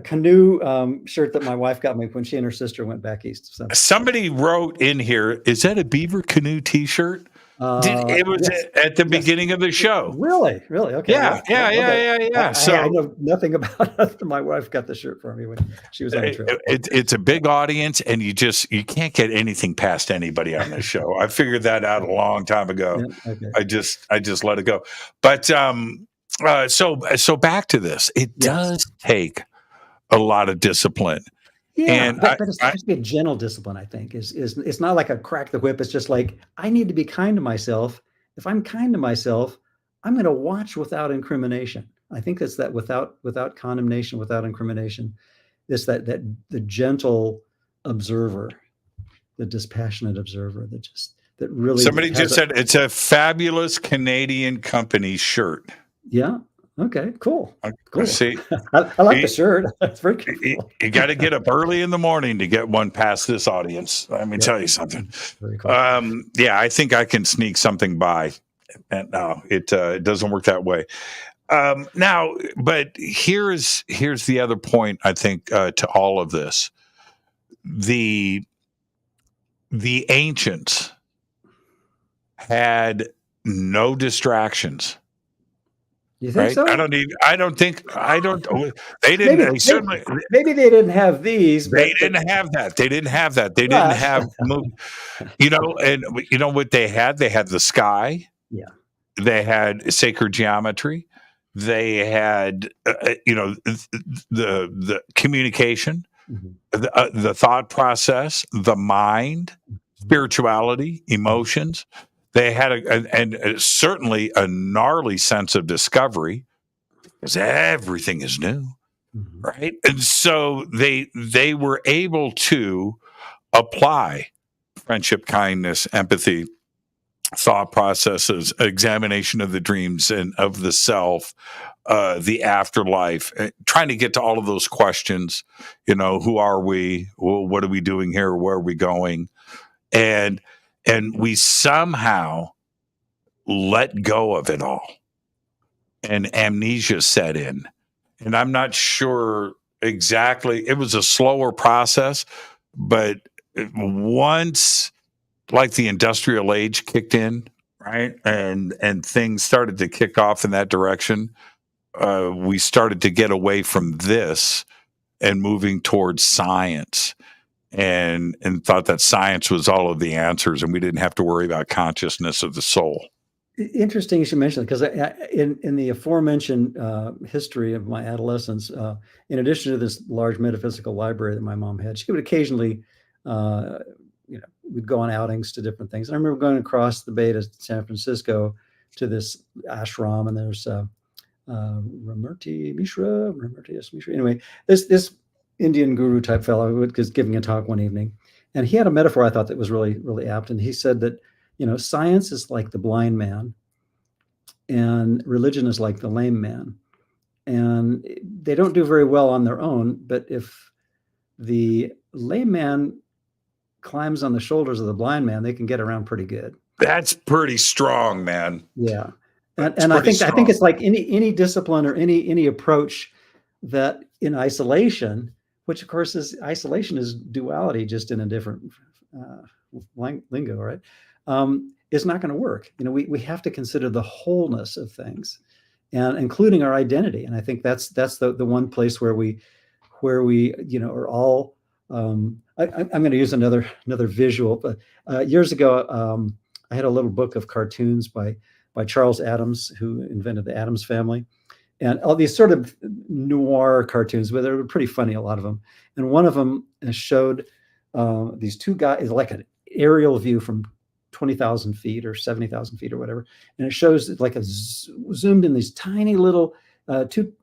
canoe shirt that my wife got me when she and her sister went back east. So. Somebody wrote in here, is that a beaver canoe T-shirt? It was at the beginning of the show. Really? Okay. Yeah. So I know nothing about it. My wife got the shirt for me when she was on the trip. It's a big audience, and you can't get anything past anybody on this show. I figured that out a long time ago. Yeah, okay. I just let it go. But so back to this. It does take a lot of discipline. Yeah, but it's supposed to be a gentle discipline, I think. It's not like a crack the whip. It's just like, I need to be kind to myself. If I'm kind to myself, I'm going to watch without incrimination. I think it's that without condemnation, without incrimination. It's that the gentle observer, the dispassionate observer that really. Somebody just said it's a fabulous Canadian company shirt. Yeah. Okay, cool. See, I like the shirt. It's very cool. You got to get up early in the morning to get one past this audience. Let me tell you something. Very cool. I think I can sneak something by. And no, it doesn't work that way. Now, but here's the other point, I think, to all of this. The ancients had no distractions. You think so? They didn't. Maybe they didn't have these. They didn't have that. They didn't have that. They didn't have, and you know what they had? They had the sky. Yeah. They had sacred geometry. They had, the communication, the thought process, the mind, spirituality, emotions. They had certainly a gnarly sense of discovery because everything is new, right? And so they were able to apply friendship, kindness, empathy, thought processes, examination of the dreams and of the self, the afterlife, trying to get to all of those questions. Who are we? What are we doing here? Where are we going? And we somehow let go of it all, and amnesia set in. And I'm not sure exactly. It was a slower process, but once, like, the industrial age kicked in, right, and things started to kick off in that direction, we started to get away from this and moving towards science. And thought that science was all of the answers, and we didn't have to worry about consciousness of the soul. Interesting you should mention it, because in the aforementioned history of my adolescence, in addition to this large metaphysical library that my mom had, she would occasionally, we'd go on outings to different things. And I remember going across the bay to San Francisco to this ashram, and there's Ramarti Mishra. Anyway, this Indian guru type fellow was giving a talk one evening, and he had a metaphor I thought that was really, really apt. And he said that, science is like the blind man and religion is like the lame man. And they don't do very well on their own, but if the lame man climbs on the shoulders of the blind man, they can get around pretty good. That's pretty strong, man. Yeah. And I think it's like any discipline or any approach that in isolation, which of course isolation is duality, just in a different lingo, right? Is not going to work. We have to consider the wholeness of things, and including our identity. And I think that's the one place where we are all. I'm going to use another visual, but years ago I had a little book of cartoons by Charles Addams, who invented the Addams Family. And all these sort of noir cartoons, but they were pretty funny, a lot of them. And one of them showed these two guys, like an aerial view from 20,000 feet or 70,000 feet or whatever, and it shows like zoomed in these tiny little two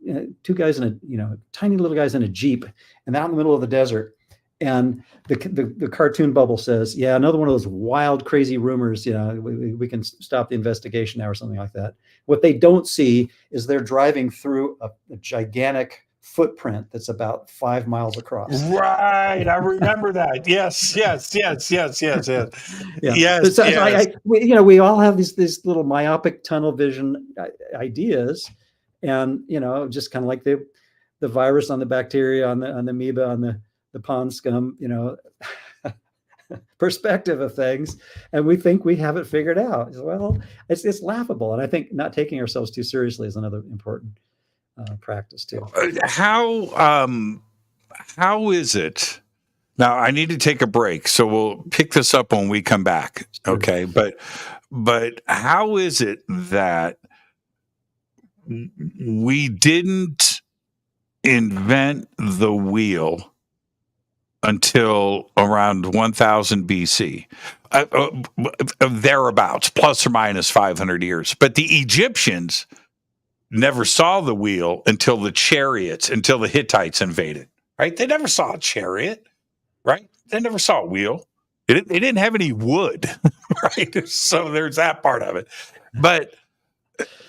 guys in tiny little guys in a Jeep, and out in the middle of the desert. And the cartoon bubble says, yeah, another one of those wild, crazy rumors. We can stop the investigation now or something like that. What they don't see is they're driving through a gigantic footprint that's about 5 miles across. Right, I remember that. Yes. Yeah. Yes. So yes. We all have these little myopic tunnel vision ideas, and just kind of like the virus on the bacteria on the amoeba on the pond scum, perspective of things, and we think we have it figured out. Well, it's laughable, and I think not taking ourselves too seriously is another important practice too. How is it? Now I need to take a break, so we'll pick this up when we come back. Sure. Okay, but how is it that we didn't invent the wheel until around 1000 BC, thereabouts, plus or minus 500 years? But the Egyptians never saw the wheel until the Hittites invaded, right? They never saw a chariot, right? They never saw a wheel. They didn't have any wood, right? So there's that part of it. But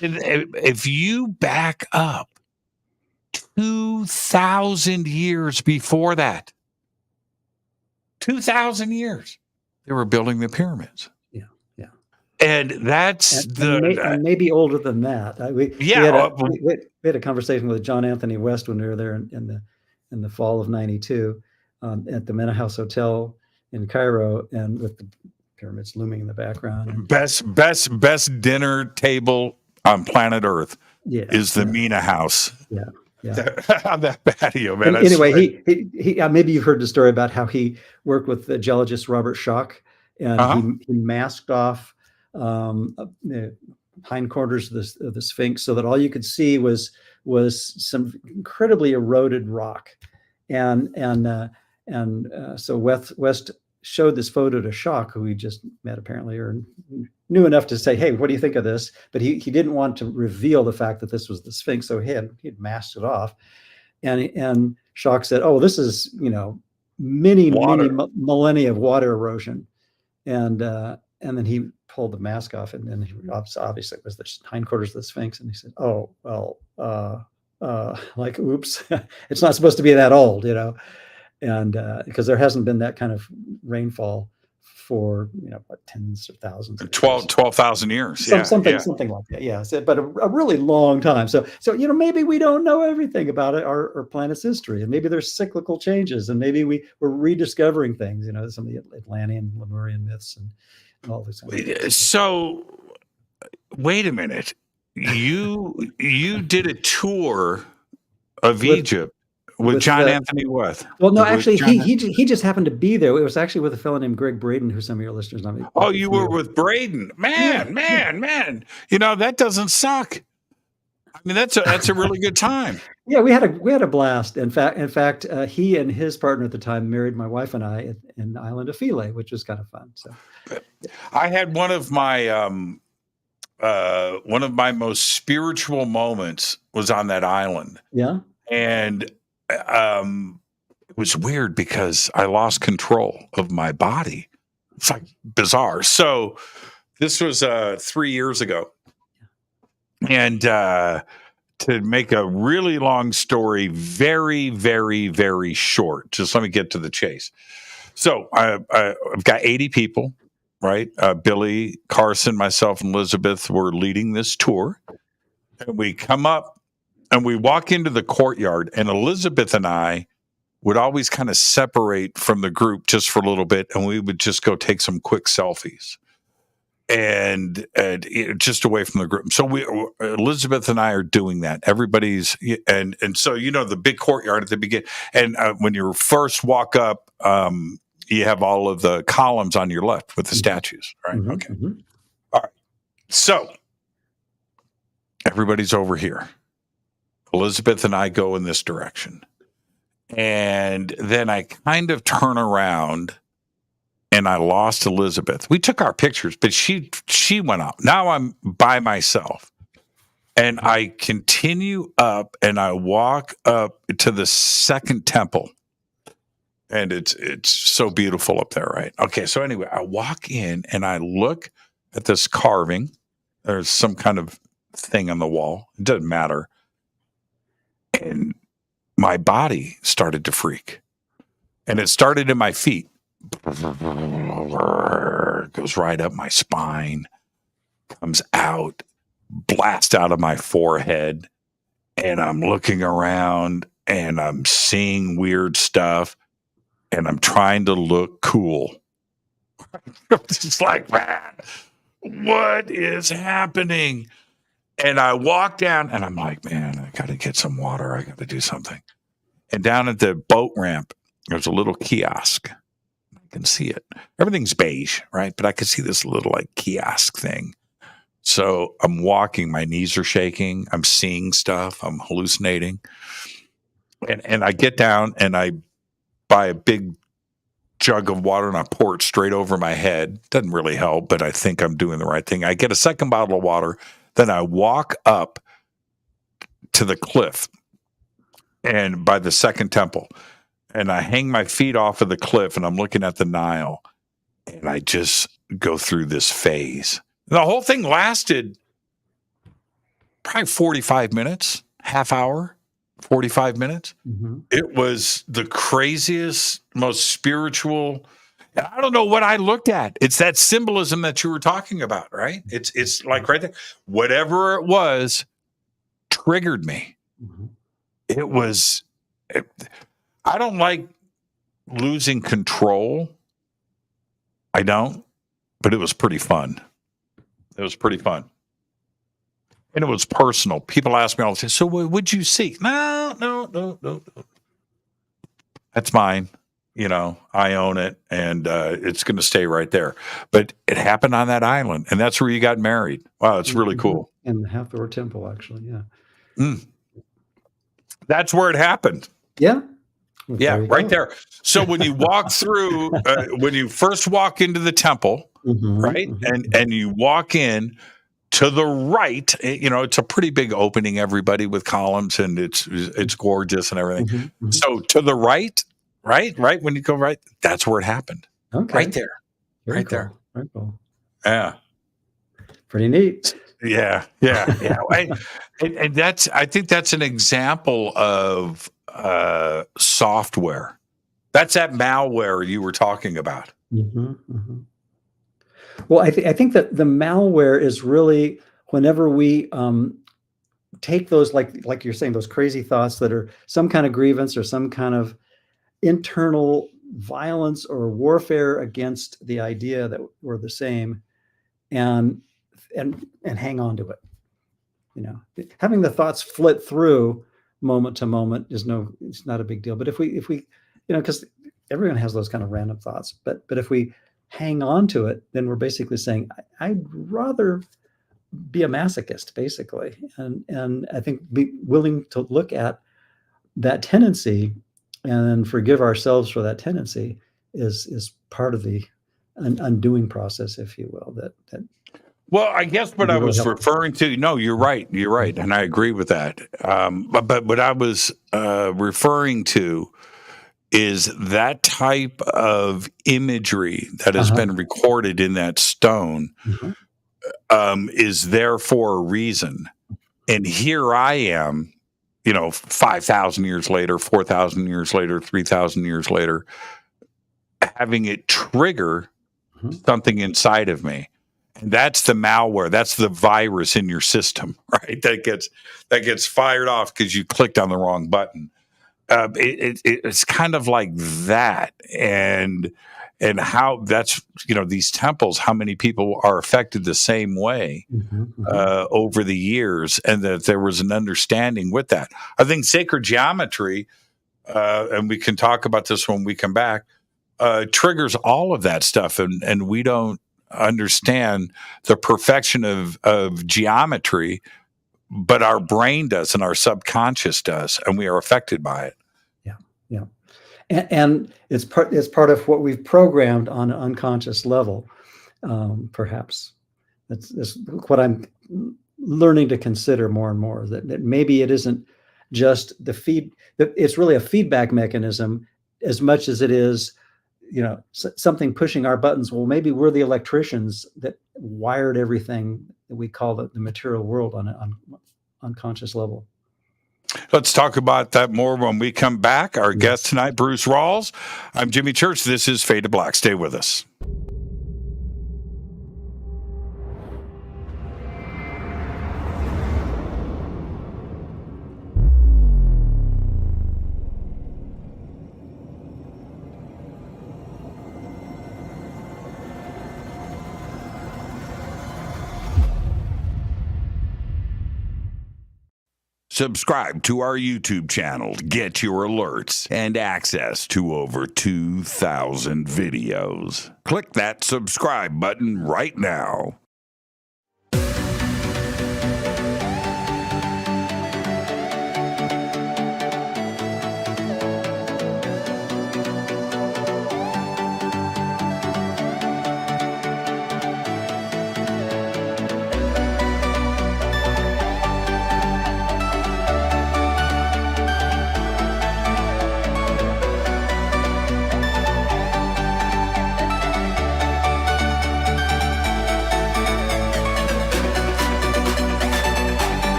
if you back up 2,000 years before that, 2,000 years, they were building the pyramids. And that's and maybe older than that. We had a conversation with John Anthony West when we were there in the fall of '92 at the Mena House Hotel in Cairo, and with the pyramids looming in the background. Best dinner table on planet Earth is the Mena House. Yeah. On that patio, man. Anyway, he maybe you've heard the story about how he worked with the geologist Robert Schoch, and he masked off the hindquarters of the Sphinx so that all you could see was some incredibly eroded rock, and so West showed this photo to Schoch, who he just met apparently, or knew enough to say, hey, what do you think of this? But he didn't want to reveal the fact that this was the Sphinx, so he'd masked it off, and Schoch said, oh, this is many millennia of water erosion, and then he pulled the mask off, and then obviously it was the hindquarters of the Sphinx, and he said, oh, well, like, oops, it's not supposed to be that old, and because there hasn't been that kind of rainfall for tens of thousands of 12,000 years. Something like that. Yeah, but a really long time. So maybe we don't know everything about it, our planet's history, and maybe there's cyclical changes, and maybe we're rediscovering things. Some of the Atlantean, Lemurian myths and all this. So, wait a minute. You did a tour of Egypt with John Anthony West. Well, no, actually, he just happened to be there. It was actually with a fellow named Greg Braden, who some of your listeners know. Oh, you were with Braden, man. That doesn't suck. I mean, that's a really good time. Yeah, we had a blast. In fact, he and his partner at the time married my wife and I in the island of Philae, which was kind of fun. So, I had one of my most spiritual moments was on that island. Yeah, and it was weird because I lost control of my body. It's like bizarre. So this was 3 years ago. And to make a really long story very, very, very short, just let me get to the chase. So I've got 80 people, right? Billy, Carson, myself, and Elizabeth were leading this tour. And we come up and we walk into the courtyard, and Elizabeth and I would always kind of separate from the group just for a little bit, and we would just go take some quick selfies. And just away from the group. So Elizabeth and I are doing that. Everybody's and so the big courtyard at the beginning. And when you first walk up, you have all of the columns on your left with the statues, right? Mm-hmm, okay. Mm-hmm. All right. So everybody's over here. Elizabeth and I go in this direction, and then I kind of turn around. and I lost Elizabeth. We took our pictures, but she went out. Now I'm by myself. And I continue up and I walk up to the second temple. And it's so beautiful up there, right? Okay, so anyway, I walk in and I look at this carving. There's some kind of thing on the wall. It doesn't matter. And my body started to freak. And it started in my feet. It goes right up my spine, comes out, blast out of my forehead. And I'm looking around and I'm seeing weird stuff. And I'm trying to look cool. It's like, man, what is happening? And I walk down and I'm like, man, I got to get some water. I got to do something. And down at the boat ramp, there's a little kiosk. I can see it. Everything's beige, right? But I can see this little like kiosk thing. So I'm walking, my knees are shaking. I'm seeing stuff. I'm hallucinating. And I get down and I buy a big jug of water and I pour it straight over my head. Doesn't really help, but I think I'm doing the right thing. I get a second bottle of water. Then I walk up to the cliff and by the second temple, and I hang my feet off of the cliff and I'm looking at the Nile and I just go through this phase. The whole thing lasted probably 45 minutes, half hour, 45 minutes. Mm-hmm. It was the craziest, most spiritual. I don't know what I looked at. It's that symbolism that you were talking about, right? It's like right there. Whatever it was triggered me. Mm-hmm. I don't like losing control. I don't, but it was pretty fun. It was pretty fun. And it was personal. People ask me all the time, so what would you see? No. That's mine. You know, I own it, and it's going to stay right there. But it happened on that island, and that's where you got married. Wow, it's really cool. In the Hathor Temple, actually, yeah. That's where it happened. Yeah. Yeah, right there. So when you walk through, when you first walk into the temple, right, and you walk in to the right, you know, it's a pretty big opening, everybody, with columns, and it's gorgeous and everything. So to the right, when you go right, that's where it happened. Okay, right there, Very right cool. there. Very cool. Yeah, pretty neat. Yeah. And that's, I think that's an example of software. That's that malware you were talking about. Well, I think that the malware is really whenever we take those, like you're saying, those crazy thoughts that are some kind of grievance or some kind of internal violence or warfare against the idea that we're the same, and hang on to it. You know, having the thoughts flit through moment to moment it's not a big deal. But if we, you know, because everyone has those kind of random thoughts, but if we hang on to it, then we're basically saying, I'd rather be a masochist, basically. And I think be willing to look at that tendency and forgive ourselves for that tendency is part of the undoing process, if you will. That Well, I guess what I was referring to, no, you're right. And I agree with that. But what I was referring to is that type of imagery that has been recorded in that stone is there for a reason. And here I am, you know, 5,000 years later, 4,000 years later, 3,000 years later, having it trigger something inside of me. And that's the malware. That's the virus in your system, right? That gets fired off because you clicked on the wrong button. It's kind of like that, and how that's, you know, these temples, how many people are affected the same way over the years, and that there was an understanding with that. I think sacred geometry, and we can talk about this when we come back, triggers all of that stuff, and we don't understand the perfection of geometry, but our brain does and our subconscious does, and we are affected by it. Yeah. And it's part of what we've programmed on an unconscious level, perhaps. That's what I'm learning to consider more and more, that maybe it isn't just it's really a feedback mechanism as much as it is, something pushing our buttons. Well, maybe we're the electricians that wired everything that we call the material world on an unconscious level. Let's talk about that more when we come back. Our guest tonight, Bruce Rawles. I'm Jimmy Church. This is Fade to Black. Stay with us. Subscribe to our YouTube channel to get your alerts and access to over 2,000 videos. Click that subscribe button right now.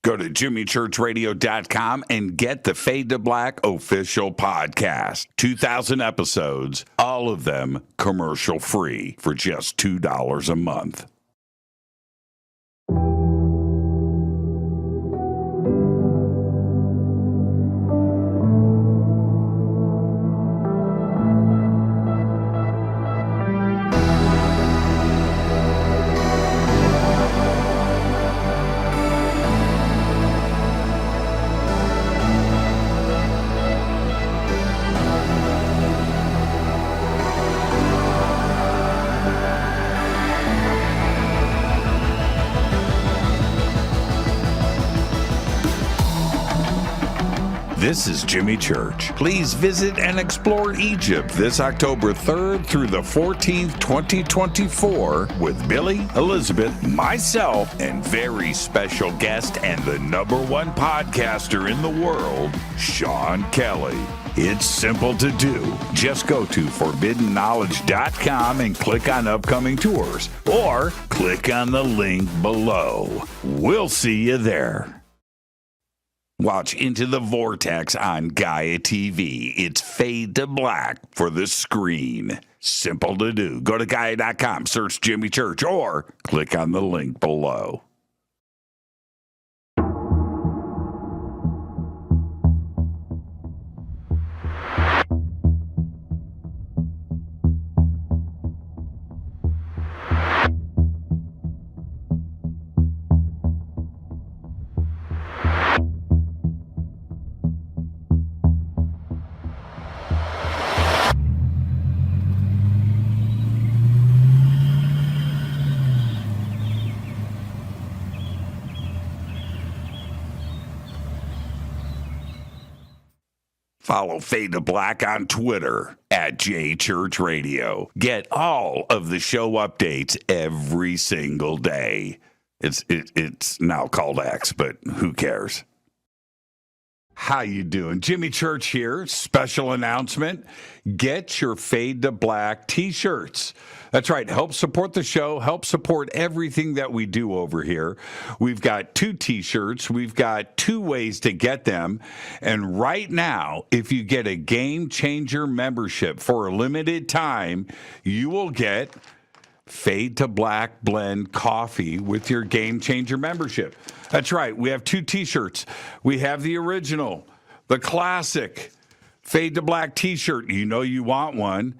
Go to jimmychurchradio.com and get the Fade to Black official podcast. 2,000 episodes, all of them commercial free for just $2 a month. This is Jimmy Church. Please visit and explore Egypt this October 3rd through the 14th, 2024 with Billy, Elizabeth, myself, and very special guest and the #1 podcaster in the world, Sean Kelly. It's simple to do. Just go to forbiddenknowledge.com and click on upcoming tours, or click on the link below. We'll see you there. Watch Into the Vortex on Gaia TV. It's Fade to Black for the screen. Simple to do. Go to Gaia.com, search Jimmy Church, or click on the link below. Follow Fade to Black on Twitter at JChurchRadio. Get all of the show updates every single day. It's now called X, but who cares? How you doing? Jimmy Church here. Special announcement. Get your Fade to Black T-shirts. That's right. Help support the show. Help support everything that we do over here. We've got 2 T-shirts. We've got 2 ways to get them. And right now, if you get a Game Changer membership for a limited time, you will get Fade to Black Blend coffee with your Game Changer membership. That's right. We have 2 T-shirts. We have the original, the classic Fade to Black T-shirt. You know you want one.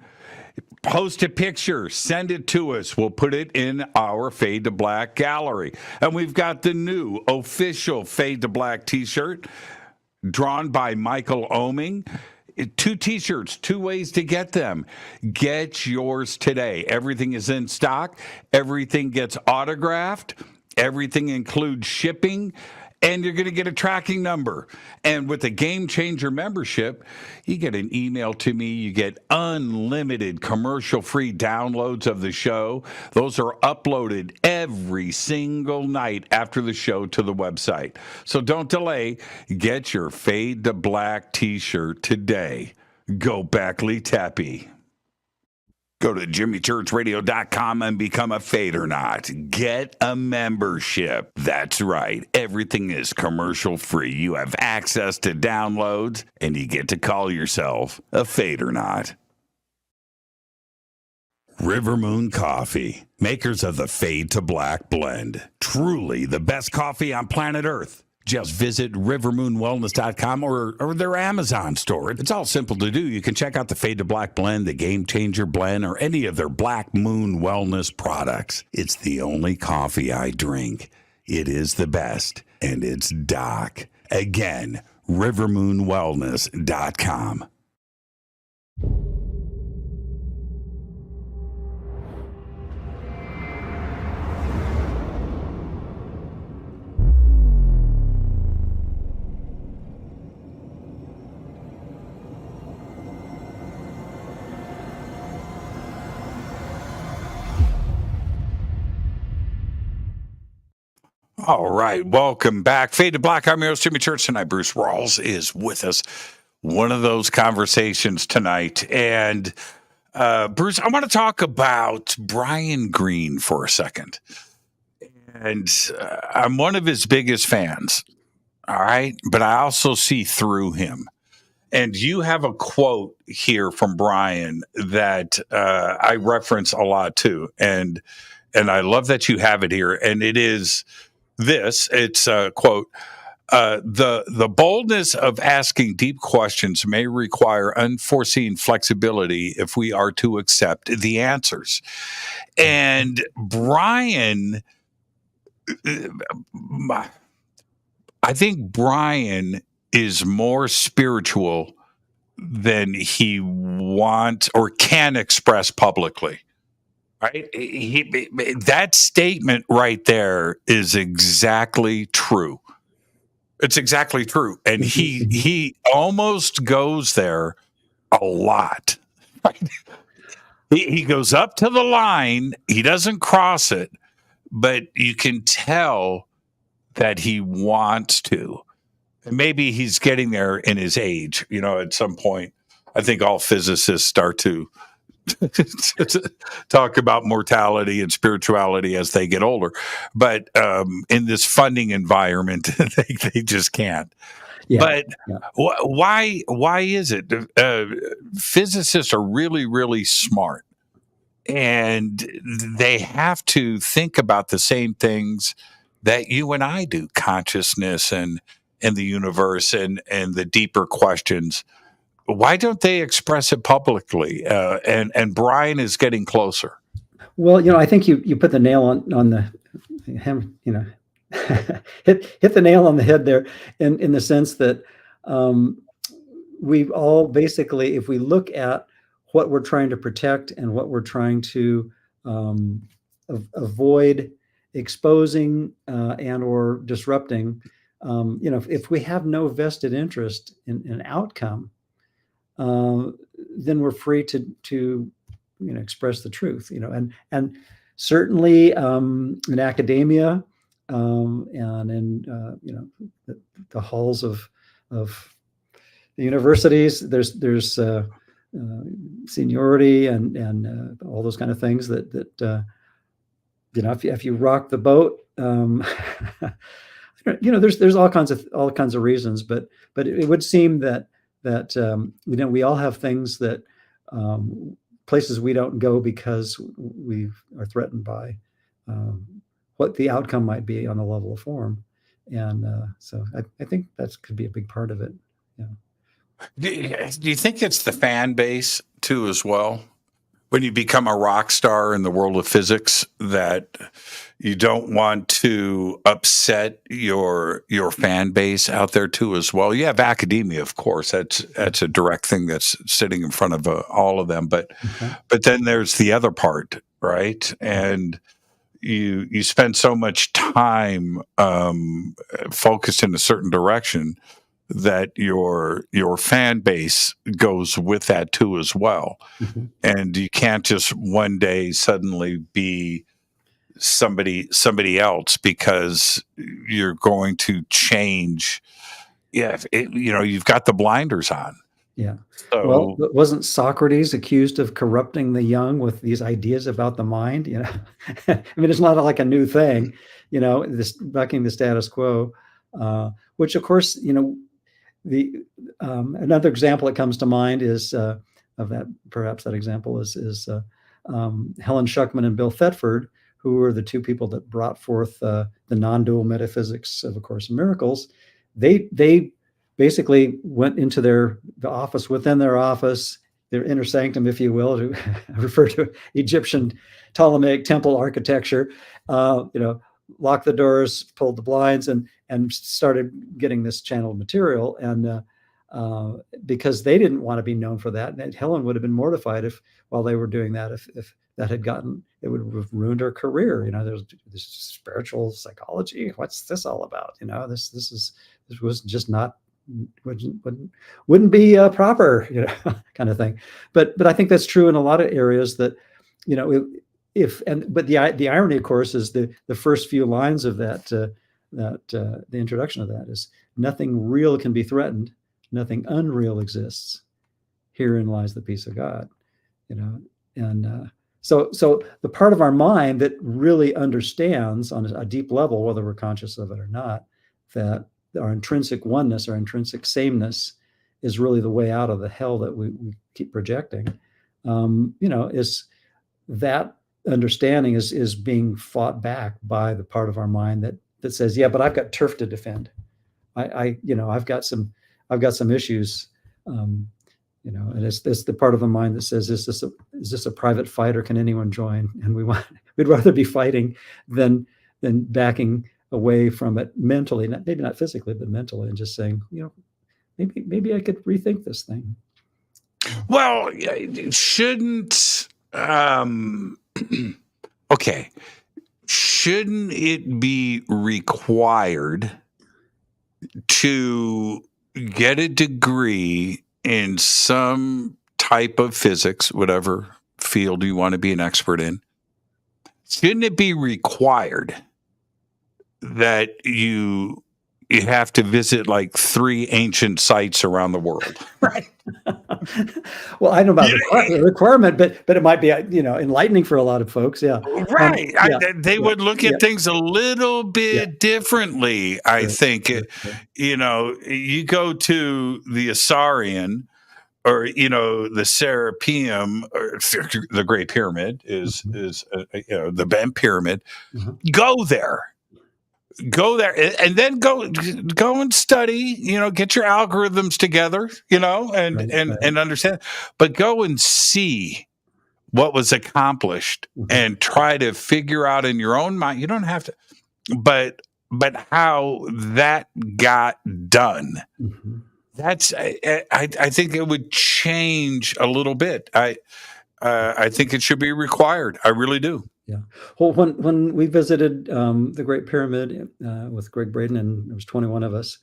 Post a picture. Send it to us. We'll put it in our Fade to Black gallery. And we've got the new official Fade to Black T-shirt. drawn by Michael Oeming. 2 T-shirts, 2 ways to get them. Get yours today. Everything is in stock. Everything gets autographed. Everything includes shipping. And you're going to get a tracking number. And with the Game Changer membership, you get an email to me. You get unlimited commercial-free downloads of the show. Those are uploaded every single night after the show to the website. So don't delay. Get your Fade to Black T-shirt today. Go Backley Tappy. Go to jimmychurchradio.com and become a Fadernaut. Get a membership. That's right. Everything is commercial free. You have access to downloads, and you get to call yourself a Fadernaut. River Moon Coffee, makers of the Fade to Black blend. Truly the best coffee on planet Earth. Just visit rivermoonwellness.com or their Amazon store. It's all simple to do. You can check out the Fade to Black blend, the Game Changer blend, or any of their Black Moon Wellness products. It's the only coffee I drink. It is the best, and it's Doc. Again, rivermoonwellness.com. All right, welcome back. Fade to Black. I'm your host, Jimmy Church. Tonight, Bruce Rawles is with us. One of those conversations tonight. And Bruce, I want to talk about Brian Greene for a second. And I'm one of his biggest fans, all right? But I also see through him. And you have a quote here from Brian that I reference a lot too. And I love that you have it here. And it is this. It's a quote. The boldness of asking deep questions may require unforeseen flexibility if we are to accept the answers. And Brian, I think Brian is more spiritual than he wants or can express publicly. Right? That statement right there is exactly true. It's exactly true. And he almost goes there a lot. Right? He goes up to the line. He doesn't cross it, but you can tell that he wants to. And maybe he's getting there in his age. You know, at some point, I think all physicists start to talk about mortality and spirituality as they get older, but in this funding environment, they just can't. Yeah, but yeah. Why is it? Physicists are really, really smart, and they have to think about the same things that you and I do: consciousness and the universe and the deeper questions. Why don't they express it publicly? And Brian is getting closer. Well, you know, I think you put the nail on the him. You know, hit the nail on the head there, in the sense that we've all basically, if we look at what we're trying to protect and what we're trying to avoid exposing and or disrupting, you know, if we have no vested interest in an outcome, then we're free to you know, express the truth, you know, and certainly in academia and in you know, the halls of the universities, there's seniority and all those kind of things that you know, if you rock the boat, you know, there's all kinds of reasons, but it would seem that you know, we all have things that places we don't go because we are threatened by what the outcome might be on the level of form, and so I think that could be a big part of it. Yeah. Do you think it's the fan base too as well? when you become a rock star in the world of physics, that you don't want to upset your fan base out there too as well. You have academia, of course. That's a direct thing that's sitting in front of all of them. But then there's the other part, right? And you spend so much time focused in a certain direction that your fan base goes with that too as well. And you can't just one day suddenly be somebody else, because you're going to change. You've got the blinders on. Yeah. So, well, wasn't Socrates accused of corrupting the young with these ideas about the mind? I mean, it's not like a new thing, this bucking the status quo, which of course, the another example that comes to mind is of that. Perhaps that example is Helen Schuckman and Bill Thetford, who were the two people that brought forth the non-dual metaphysics of A Course in Miracles. They basically went into the office within their office, their inner sanctum, if you will, to refer to Egyptian Ptolemaic temple architecture. Locked the doors, pulled the blinds, and started getting this channeled material. And because they didn't want to be known for that, and Helen would have been mortified while they were doing that, if that had it would have ruined her career. There's this spiritual psychology. What's this all about? This was just not. Wouldn't be proper, kind of thing. But I think that's true in a lot of areas. That but the irony, of course, is the first few lines of that the introduction of that is, nothing real can be threatened, nothing unreal exists. Herein lies the peace of God. And so the part of our mind that really understands on a deep level, whether we're conscious of it or not, that our intrinsic oneness, our intrinsic sameness, is really the way out of the hell that we keep projecting. Is that understanding is being fought back by the part of our mind that says, yeah, but I've got turf to defend. I've got some issues. And it's the part of the mind that says, is this a private fight, or can anyone join? And we'd rather be fighting than backing away from it mentally, maybe not physically, but mentally, and just saying, maybe I could rethink this thing. Well, shouldn't okay, shouldn't it be required to get a degree in some type of physics, whatever field you want to be an expert in? Shouldn't it be required that you have to visit like 3 ancient sites around the world? Right. Well, I don't know about the requirement, but it might be, enlightening for a lot of folks. Yeah. Right. They would look at things a little bit differently, I think. You go to the Assyrian, or the Serapeum, or the Great Pyramid is the Bent Pyramid. Go there, and then go and study. Get your algorithms together. And understand. But go and see what was accomplished, and try to figure out in your own mind. You don't have to, but how that got done. That's I think it would change a little bit. I think it should be required. I really do. Yeah. Well, when we visited the Great Pyramid with Greg Braden, and there was 21 of us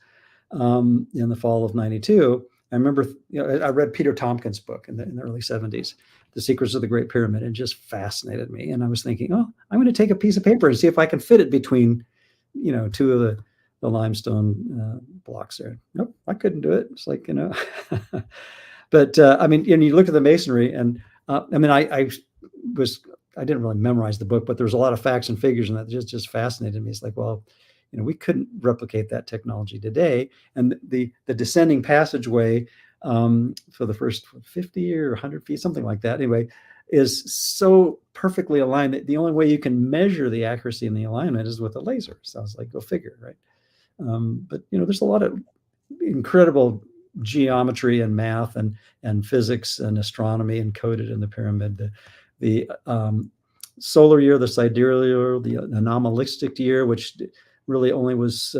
in the fall of '92, I remember I read Peter Tompkins' book in the early '70s, The Secrets of the Great Pyramid, and it just fascinated me. And I was thinking, I'm going to take a piece of paper and see if I can fit it between, 2 of the limestone blocks there. Nope, I couldn't do it. It's like, but you look at the masonry, and I didn't really memorize the book, but there was a lot of facts and figures, and that just fascinated me. It's like, well, we couldn't replicate that technology today. And the descending passageway for the first 50 or 100 feet, something like that, anyway, is so perfectly aligned that the only way you can measure the accuracy and the alignment is with a laser. So I was like, go figure, right? But there's a lot of incredible geometry and math and physics and astronomy encoded in the pyramid. The solar year, the sidereal year, the anomalistic year, which really only was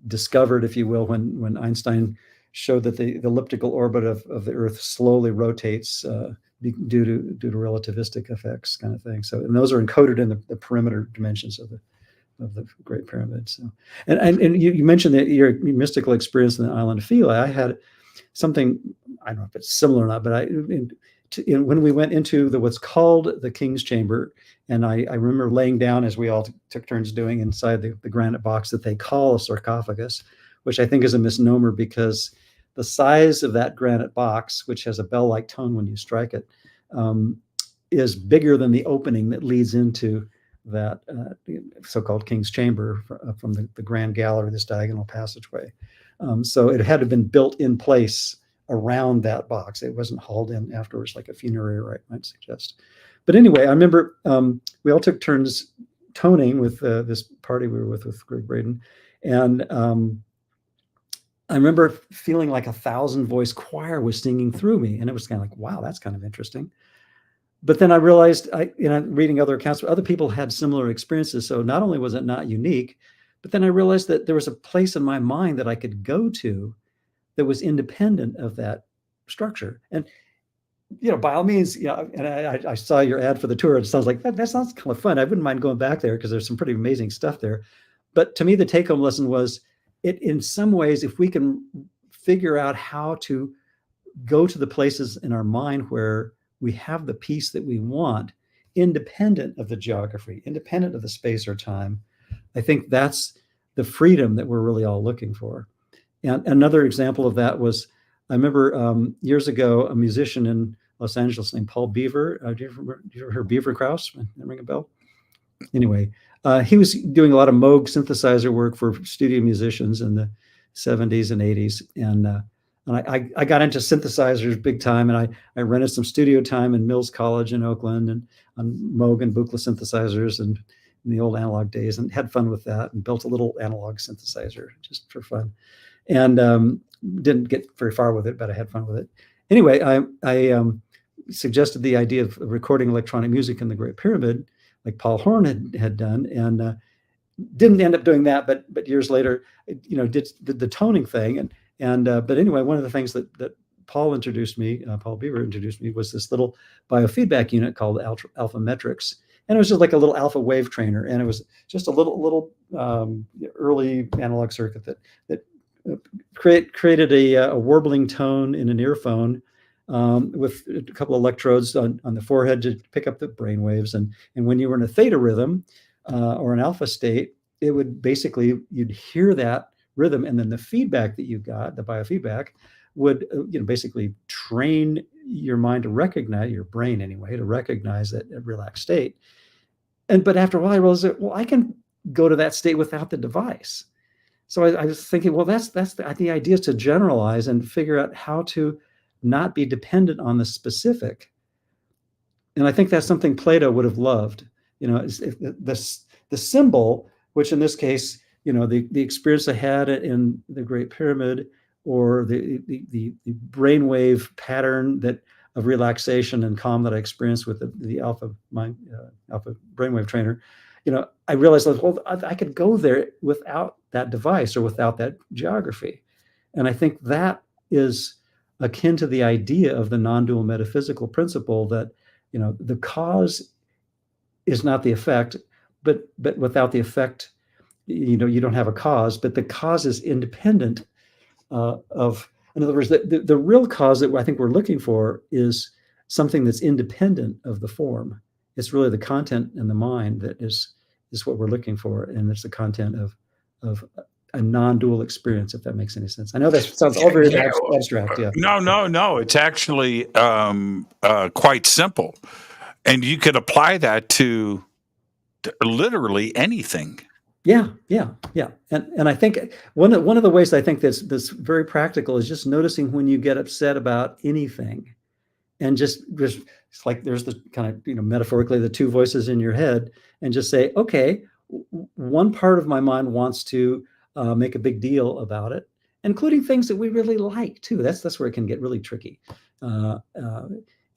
discovered, if you will, when Einstein showed that the elliptical orbit of the Earth slowly rotates due to relativistic effects, kind of thing. So, and those are encoded in the perimeter dimensions of the Great Pyramid. So, and you mentioned that your mystical experience in the island of Philae. I had something, I don't know if it's similar or not, but when we went into what's called the King's Chamber, and I remember laying down, as we all took turns doing, inside the granite box that they call a sarcophagus, which I think is a misnomer, because the size of that granite box, which has a bell-like tone when you strike it, is bigger than the opening that leads into that so-called King's Chamber from the Grand Gallery, this diagonal passageway. So it had to have been built in place around that box. It wasn't hauled in afterwards like a funerary rite might suggest. But anyway, I remember we all took turns toning with this party we were with Greg Braden. And I remember feeling like 1,000-voice choir was singing through me. And it was kind of like, wow, that's kind of interesting. But then I realized, reading other accounts, other people had similar experiences. So not only was it not unique, but then I realized that there was a place in my mind that I could go to that was independent of that structure. And, by all means, and I saw your ad for the tour. It sounds like that sounds kind of fun. I wouldn't mind going back there because there's some pretty amazing stuff there. But to me, the take-home lesson was, in some ways, if we can figure out how to go to the places in our mind where we have the peace that we want, independent of the geography, independent of the space or time, I think that's the freedom that we're really all looking for. And another example of that was, I remember years ago, a musician in Los Angeles named Paul Beaver. Do you ever hear Beaver Krause? That ring a bell? Anyway, he was doing a lot of Moog synthesizer work for studio musicians in the 70s and 80s. And I got into synthesizers big time, and I rented some studio time in Mills College in Oakland and on Moog and Buchla synthesizers and in the old analog days, and had fun with that and built a little analog synthesizer just for fun. And didn't get very far with it, but I had fun with it. Anyway, I suggested the idea of recording electronic music in the Great Pyramid, like Paul Horn had done, and didn't end up doing that. But years later, did the toning thing. But anyway, one of the things that Paul Beaver introduced me, was this little biofeedback unit called Alpha Metrics. And it was just like a little alpha wave trainer. And it was just a little early analog circuit that created a warbling tone in an earphone with a couple of electrodes on the forehead to pick up the brain waves. And when you were in a theta rhythm or an alpha state, it would basically, you'd hear that rhythm, and then the feedback that you got, the biofeedback, would basically train your mind to recognize, your brain anyway, to recognize that relaxed state. But after a while, I realized that, I can go to that state without the device. So I was thinking, that's the idea, is to generalize and figure out how to not be dependent on the specific. And I think that's something Plato would have loved. The symbol, which in this case, the experience I had in the Great Pyramid, or the brainwave pattern of relaxation and calm that I experienced with the alpha brainwave trainer, I realized that, I could go there without that device or without that geography. And I think that is akin to the idea of the non-dual metaphysical principle that, the cause is not the effect, but without the effect, you don't have a cause, but the cause is independent of, in other words, the real cause that I think we're looking for is something that's independent of the form. It's really the content and the mind that is what we're looking for, and it's the content of a non-dual experience, if that makes any sense. I know that sounds all very abstract. Yeah. No. It's actually quite simple, and you could apply that to literally anything. Yeah. And I think one of the ways I think that's very practical is just noticing when you get upset about anything, and just it's like there's the kind of, metaphorically, the two voices in your head, and just say, okay, one part of my mind wants to make a big deal about it, including things that we really like too. That's where it can get really tricky. And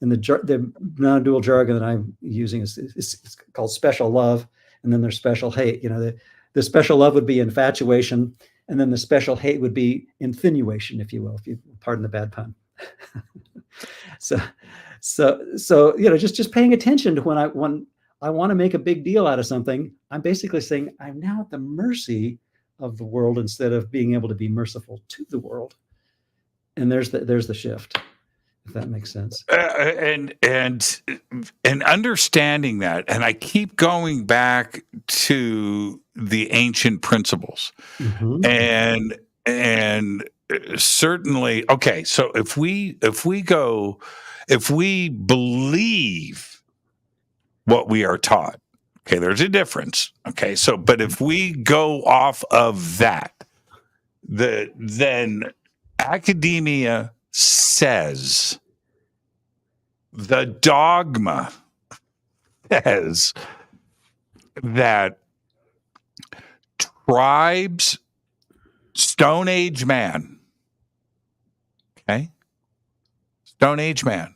the non-dual jargon that I'm using is called special love, and then there's special hate. The special love would be infatuation, and then the special hate would be insinuation, if you will, if you pardon the bad pun. So just paying attention to when I want to make a big deal out of something, I'm basically saying I'm now at the mercy of the world instead of being able to be merciful to the world. And there's the shift, if that makes sense. And understanding that, and I keep going back to the ancient principles, and certainly, okay. So if we believe what we are taught, okay, there's a difference. Okay, so but if we go off of that, then academia says, the dogma says that tribes, Stone Age man, okay, Stone Age man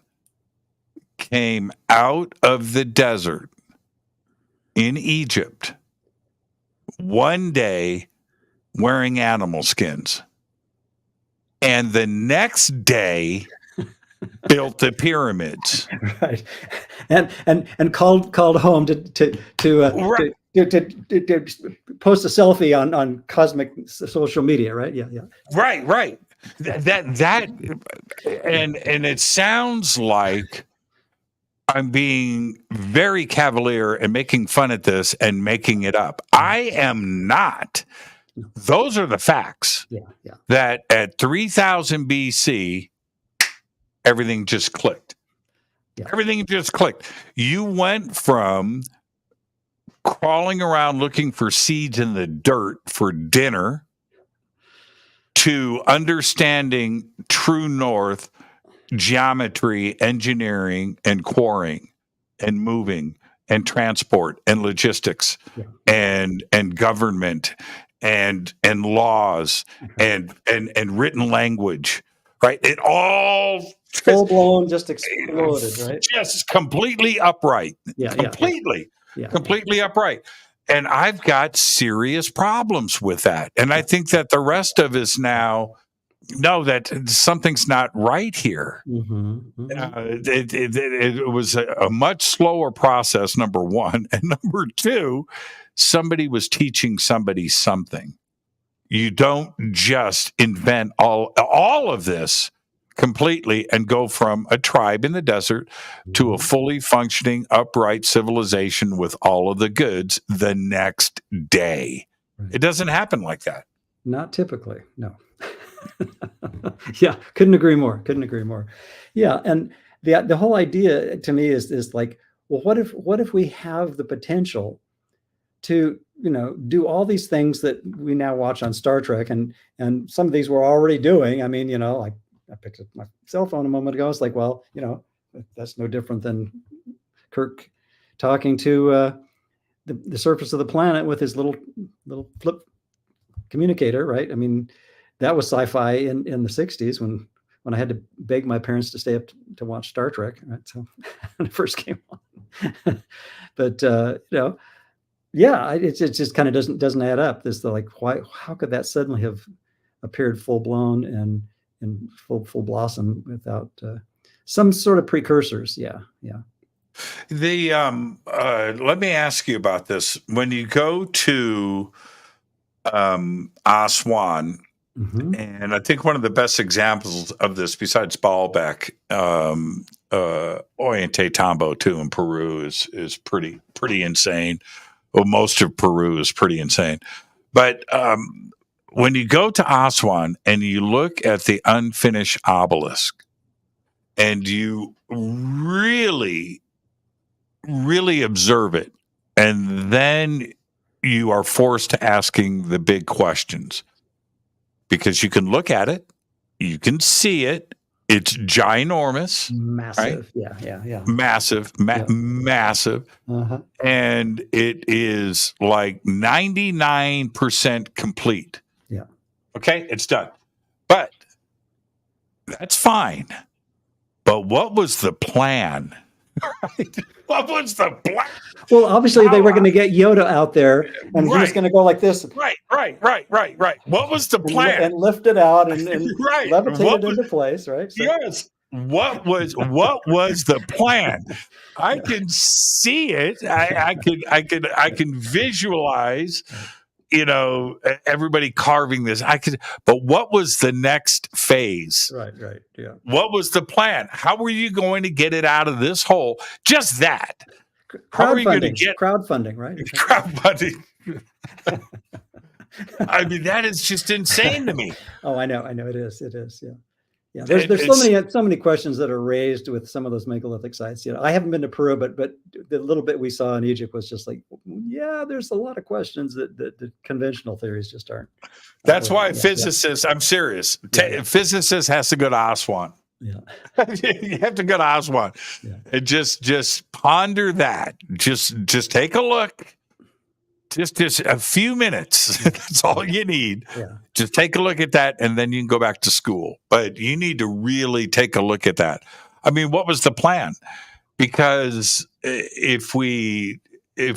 came out of the desert in Egypt one day wearing animal skins, and the next day built the pyramids. Right, and called home to post a selfie on cosmic social media. Right? Yeah. Right. That and it sounds like I'm being very cavalier and making fun at this and making it up. I am not. Those are the facts. Yeah. That at 3000 BC, everything just clicked. Yeah. Everything just clicked. You went from crawling around looking for seeds in the dirt for dinner to understanding true north, geometry, engineering, and quarrying, and moving, and transport, and logistics, and government, and laws, and written language. Right? It all full blown just exploded. Right? Just completely upright. Completely upright. And I've got serious problems with that. And I think that the rest of us now know that something's not right here. It was a much slower process, number one. And number two, somebody was teaching somebody something. You don't just invent all of this completely and go from a tribe in the desert to a fully functioning, upright civilization with all of the goods the next day. It doesn't happen like that. Not typically, no. Yeah, couldn't agree more. Yeah, and the whole idea to me is like, well, what if we have the potential to do all these things that we now watch on Star Trek, and some of these we're already doing. I mean, like I picked up my cell phone a moment ago. It's like, well, that's no different than Kirk talking to the surface of the planet with his little flip communicator, right? I mean, that was sci-fi in the 60s when I had to beg my parents to stay up to watch Star Trek, right? So when it first came on. But yeah, it just kind of doesn't add up. This how could that suddenly have appeared full blown and full blossom without some sort of precursors? Yeah. Let me ask you about this. When you go to Aswan, and I think one of the best examples of this, besides Baalbek, Ollantay Tambo too in Peru is pretty insane. Well, most of Peru is pretty insane. But when you go to Aswan and you look at the unfinished obelisk, and you really, really observe it, and then you are forced to asking the big questions, because you can look at it, you can see it, it's ginormous, massive, right? Yeah, massive, massive, and it is like 99% complete. Yeah. Okay, it's done. But that's fine. But what was the plan? Right? What was the plan? Well, obviously they were going to get Yoda out there, and he was going to go like this. Right. What was the plan? And lift it out and right. levitate it into place, right? So, yes. What was the plan? I can see it. I can visualize, everybody carving this. But what was the next phase? Right. Yeah. What was the plan? How were you going to get it out of this hole? Just that. How are you going to get crowdfunding, right? Crowdfunding. I mean, that is just insane to me. Oh, I know. It is. Yeah. There's so many questions that are raised with some of those megalithic sites. I haven't been to Peru, but the little bit we saw in Egypt was just like, yeah, there's a lot of questions that the conventional theories just aren't. That's why physicists. I'm serious. Physicists has to go to Aswan. Yeah. You have to go to Aswan and just ponder that. Just take a look. Just a few minutes. That's all you need. Yeah. Just take a look at that, and then you can go back to school. But you need to really take a look at that. I mean, what was the plan? Because if we, I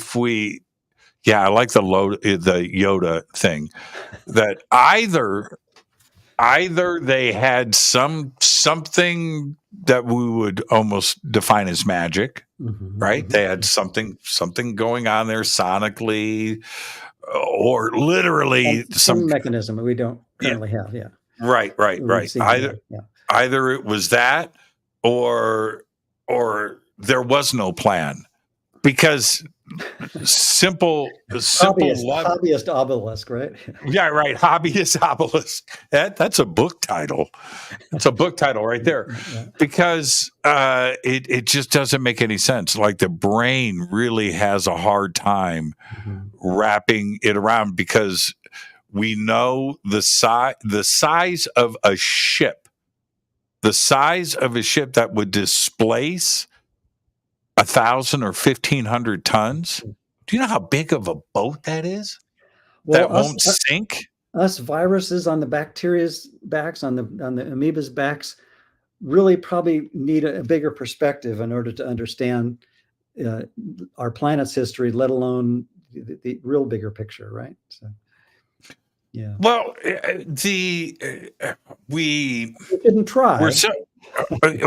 like the Yoda thing. That either they had something that we would almost define as magic, right? Mm-hmm. They had something going on there sonically, or literally some mechanism that we don't currently have. Yeah. Right. Either it was that, or there was no plan, because hobbyist obelisk, right? Yeah, right. Hobbyist obelisk. That's a book title. That's a book title right there. Because it just doesn't make any sense. Like, the brain really has a hard time wrapping it around, because we know the size of a ship, that would displace 1,000 or 1,500 tons. Do you know how big of a boat that is? Well, that won't sink? Us viruses on the bacteria's backs, on the amoeba's backs, really probably need a bigger perspective in order to understand our planet's history, let alone the real bigger picture, right? So, yeah. Well, we didn't try.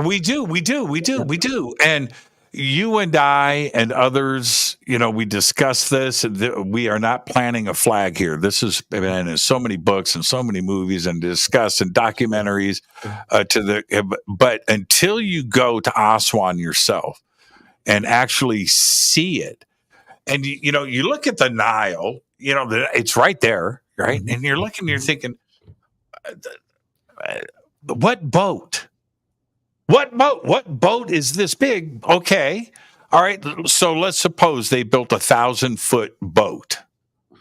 We do. And you and I and others, we discuss this. We are not planting a flag here. This has been in so many books and so many movies and discussed and documentaries. But until you go to Aswan yourself and actually see it, and you look at the Nile, it's right there, right? And you're looking, you're thinking, what boat? What boat is this big? Okay. All right. So let's suppose they built 1,000-foot boat,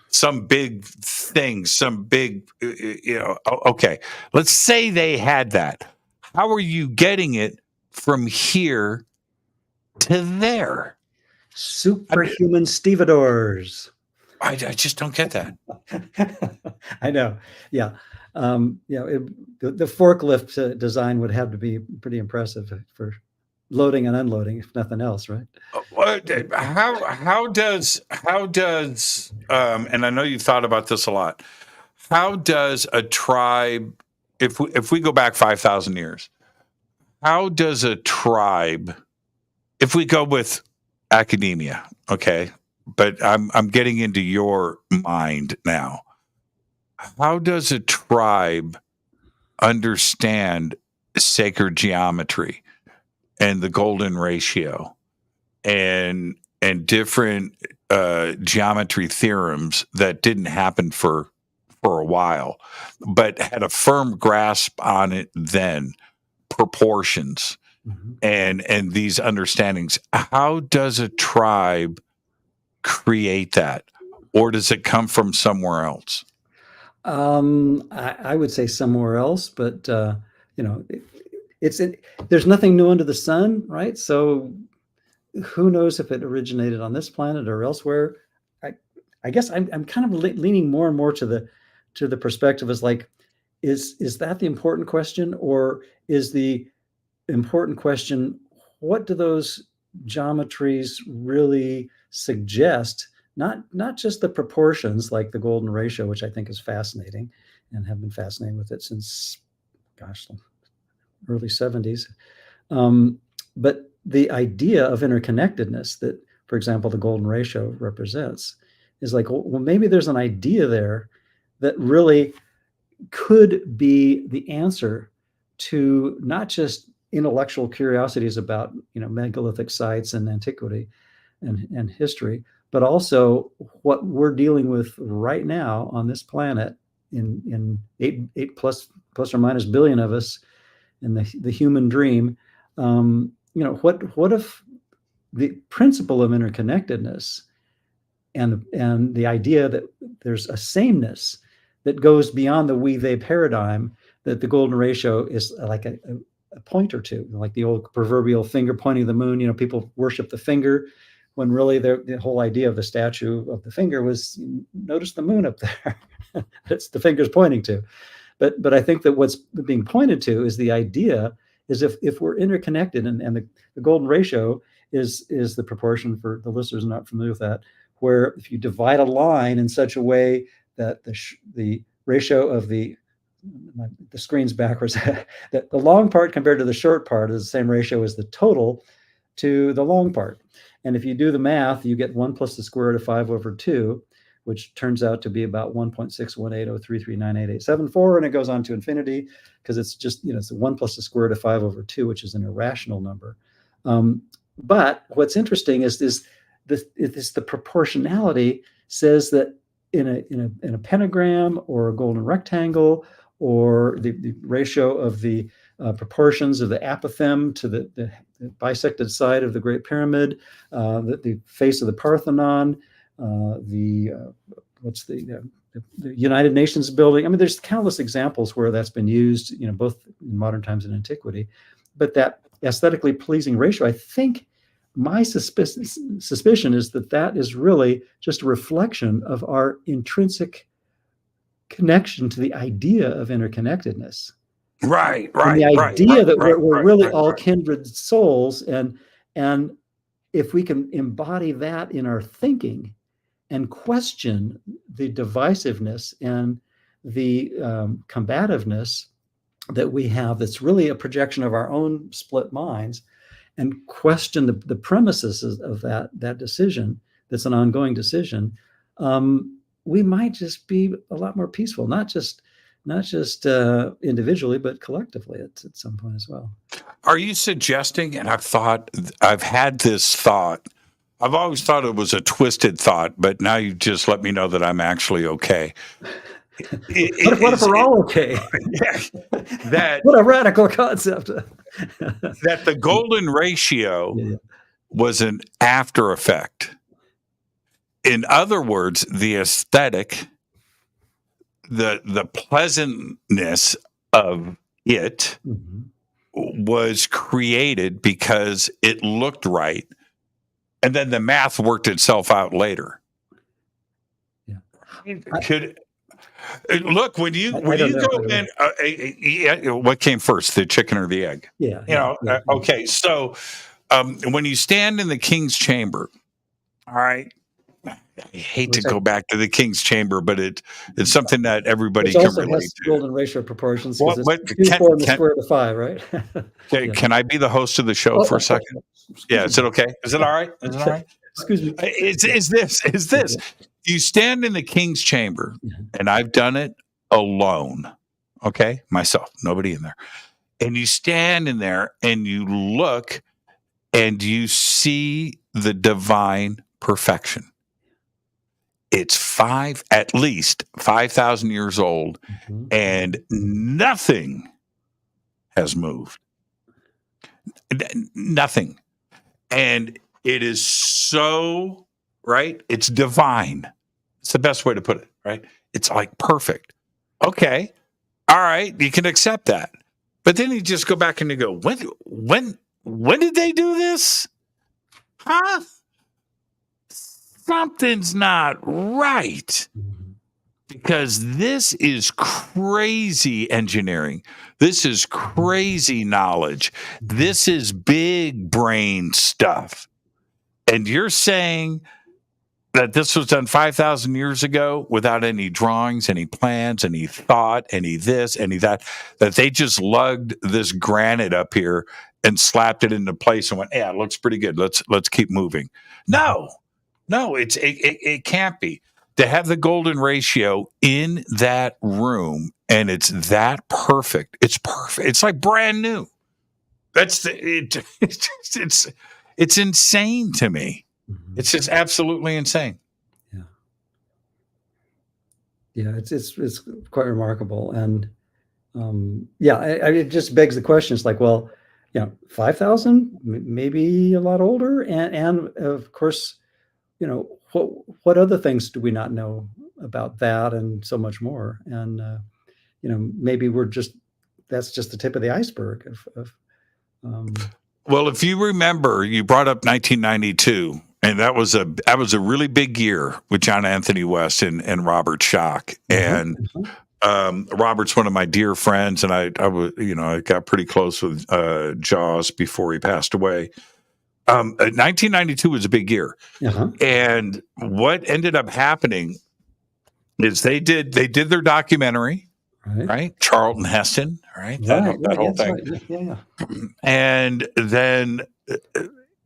some big thing, okay. Let's say they had that. How are you getting it from here to there? Superhuman stevedores. I just don't get that. I know. Yeah. The forklift design would have to be pretty impressive for loading and unloading, if nothing else, right? How does and I know you've thought about this a lot. How does a tribe, if we go back 5,000 years, how does a tribe, if we go with academia, okay, but I'm getting into your mind now. How does a tribe understand sacred geometry and the golden ratio and different geometry theorems that didn't happen for a while, but had a firm grasp on it then, proportions and these understandings? How does a tribe create that, or does it come from somewhere else? I would say somewhere else, but there's nothing new under the sun, right? So who knows if it originated on this planet or elsewhere? I guess I'm kind of leaning more and more to the perspective as like, is that the important question, or is the important question, what do those geometries really suggest? Not just the proportions like the golden ratio, which I think is fascinating and have been fascinated with it since, gosh, early 70s. But the idea of interconnectedness that, for example, the golden ratio represents is like, well, maybe there's an idea there that really could be the answer to not just intellectual curiosities about, megalithic sites and antiquity and history, but also what we're dealing with right now on this planet in eight plus or minus billion of us in the human dream. What if the principle of interconnectedness and the idea that there's a sameness that goes beyond the we-they paradigm, that the golden ratio is like a point or two, like the old proverbial finger pointing the moon. People worship the finger, when really the whole idea of the statue of the finger was, notice the moon up there. That's the finger's pointing to. But I think that what's being pointed to is the idea is if we're interconnected, and the golden ratio is the proportion, for the listeners not familiar with that, where if you divide a line in such a way that the ratio of the screen's backwards, that the long part compared to the short part is the same ratio as the total to the long part. And if you do the math, you get 1 plus the square root of 5 over 2, which turns out to be about 1.61803398874, and it goes on to infinity, because it's just, it's 1 plus the square root of 5 over 2, which is an irrational number. But what's interesting is the proportionality says that in a pentagram or a golden rectangle, or the ratio of the proportions of the apothem to the bisected side of the Great Pyramid, the face of the Parthenon, the United Nations building. I mean, there's countless examples where that's been used, both in modern times and antiquity. But that aesthetically pleasing ratio, I think my suspicion is that is really just a reflection of our intrinsic connection to the idea of interconnectedness. Right. And the idea that we're really all kindred souls, and if we can embody that in our thinking and question the divisiveness and the combativeness that we have, that's really a projection of our own split minds, and question the premises of that decision, that's an ongoing decision, we might just be a lot more peaceful, not just individually, but collectively at some point as well. Are you suggesting, and I've had this thought, I've always thought it was a twisted thought, but now you just let me know that I'm actually okay. What if we're all okay? What a radical concept. That the golden ratio was an after effect. In other words, the aesthetic, the pleasantness of it was created because it looked right, and then the math worked itself out later. Look, when you go in, what came first, the chicken or the egg? Okay, so when you stand in the king's chamber, all right. I hate to go back to the king's chamber, but it's something that everybody can relate to. Golden ratio proportions. It's 2, 4, and the square root of 5, right? Okay, can I be the host of the show for a second? Is it okay? Is it all right? Excuse me. Is this? You stand in the king's chamber, and I've done it alone. Okay, myself, nobody in there, and you stand in there and you look, and you see the divine perfection. It's at least 5,000 years old, and nothing has moved. Nothing. And it is so, right? It's divine. It's the best way to put it, right? It's like perfect. Okay. All right. You can accept that. But then you just go back and you go, when did they do this? Huh? Something's not right. because this is crazy engineering. This is crazy knowledge. This is big brain stuff. And you're saying that this was done 5,000 years ago without any drawings, any plans, any thought, any this, any that they just lugged this granite up here and slapped it into place and went, yeah, it looks pretty good. Let's keep moving. No, it can't be. To have the golden ratio in that room and it's that perfect. It's perfect. It's like brand new. It's insane to me. Mm-hmm. It's just absolutely insane. Yeah, it's quite remarkable. And it just begs the question. It's like, well, 5,000, maybe a lot older. And of course, what other things do we not know about that and so much more? And, maybe that's just the tip of the iceberg of well, if you remember, you brought up 1992, and that was a really big year with John Anthony West and Robert Schoch. And Robert's one of my dear friends, and I got pretty close with Jaws before he passed away. 1992 was a big year, and what ended up happening is they did their documentary. Right? Charlton Heston, right? That whole thing. Right. Yeah. And then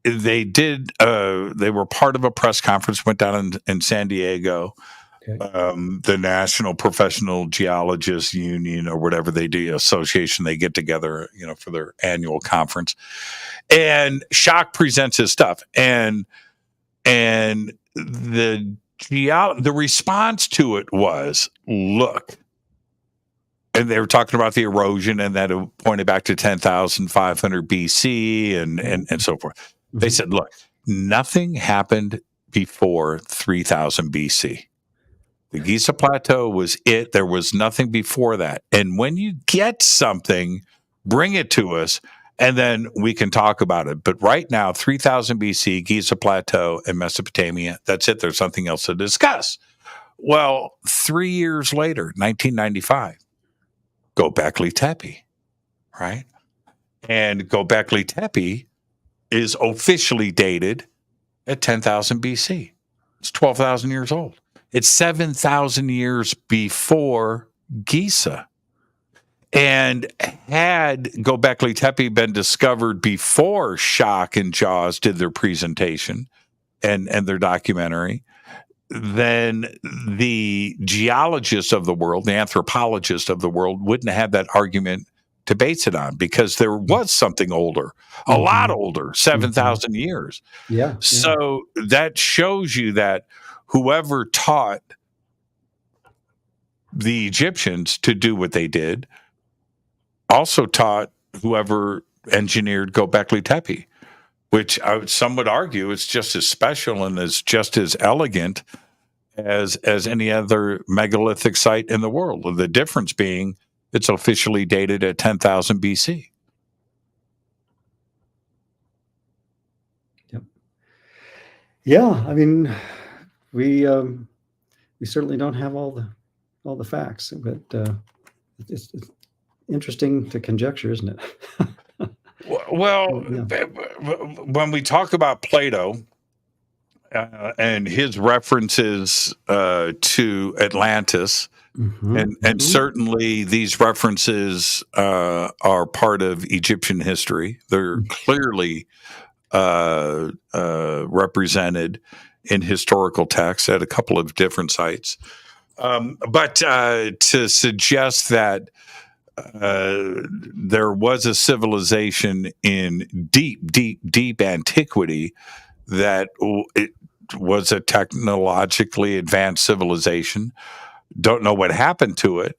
they did, they were part of a press conference, went down in San Diego, the National Professional Geologists Union or whatever they do, association, they get together, for their annual conference. And Schoch presents his stuff. And the response to it was, look, and they were talking about the erosion, and that it pointed back to 10,500 BC and so forth. Mm-hmm. They said, look, nothing happened before 3,000 BC. The Giza Plateau was it. There was nothing before that. And when you get something, bring it to us, and then we can talk about it. But right now, 3,000 BC, Giza Plateau, and Mesopotamia, that's it. There's nothing else to discuss. Well, 3 years later, 1995, Göbekli Tepe, right? And Göbekli Tepe is officially dated at 10,000 BC. It's 12,000 years old. It's 7,000 years before Giza. And had Göbekli Tepe been discovered before Schoch and Jaws did their presentation and their documentary, then the geologists of the world, the anthropologists of the world, wouldn't have that argument to base it on, because there was something older, a lot older, 7,000 years. Yeah. So that shows you that whoever taught the Egyptians to do what they did also taught whoever engineered Göbekli Tepe, which some would argue is just as special and is just as elegant as any other megalithic site in the world. The difference being it's officially dated at 10,000 BC. Yep. Yeah, I mean, we certainly don't have all the facts, but it's interesting to conjecture, isn't it? Well, when we talk about Plato and his references to Atlantis, and certainly these references are part of Egyptian history. They're clearly represented in historical texts at a couple of different sites. But to suggest that there was a civilization in deep antiquity that it was a technologically advanced civilization. Don't know what happened to it,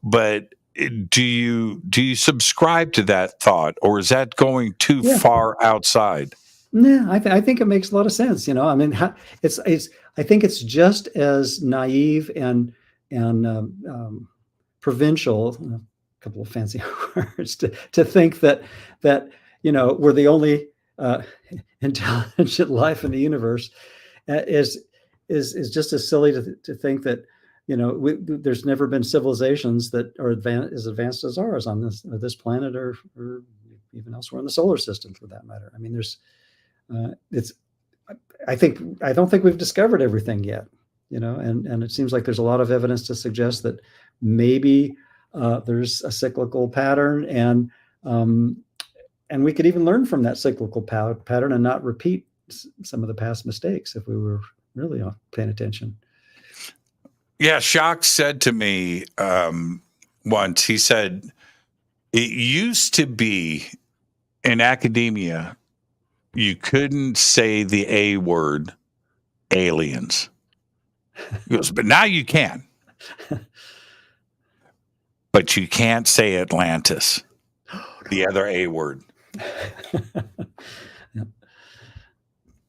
but do you subscribe to that thought, or is that going too far outside? No, I think it makes a lot of sense. I mean, I think it's just as naive and provincial, a couple of fancy words, to think that we're the only intelligent life in the universe, is just as silly to think that there's never been civilizations that are as advanced as ours on this planet or even elsewhere in the solar system, for that matter. I mean, I don't think we've discovered everything yet, and it seems like there's a lot of evidence to suggest that maybe there's a cyclical pattern, and we could even learn from that cyclical pattern and not repeat some of the past mistakes if we were really paying attention. Yeah, Shock said to me once, he said, it used to be in academia, you couldn't say the A word, aliens. He goes, but now you can. But you can't say Atlantis, the other A word.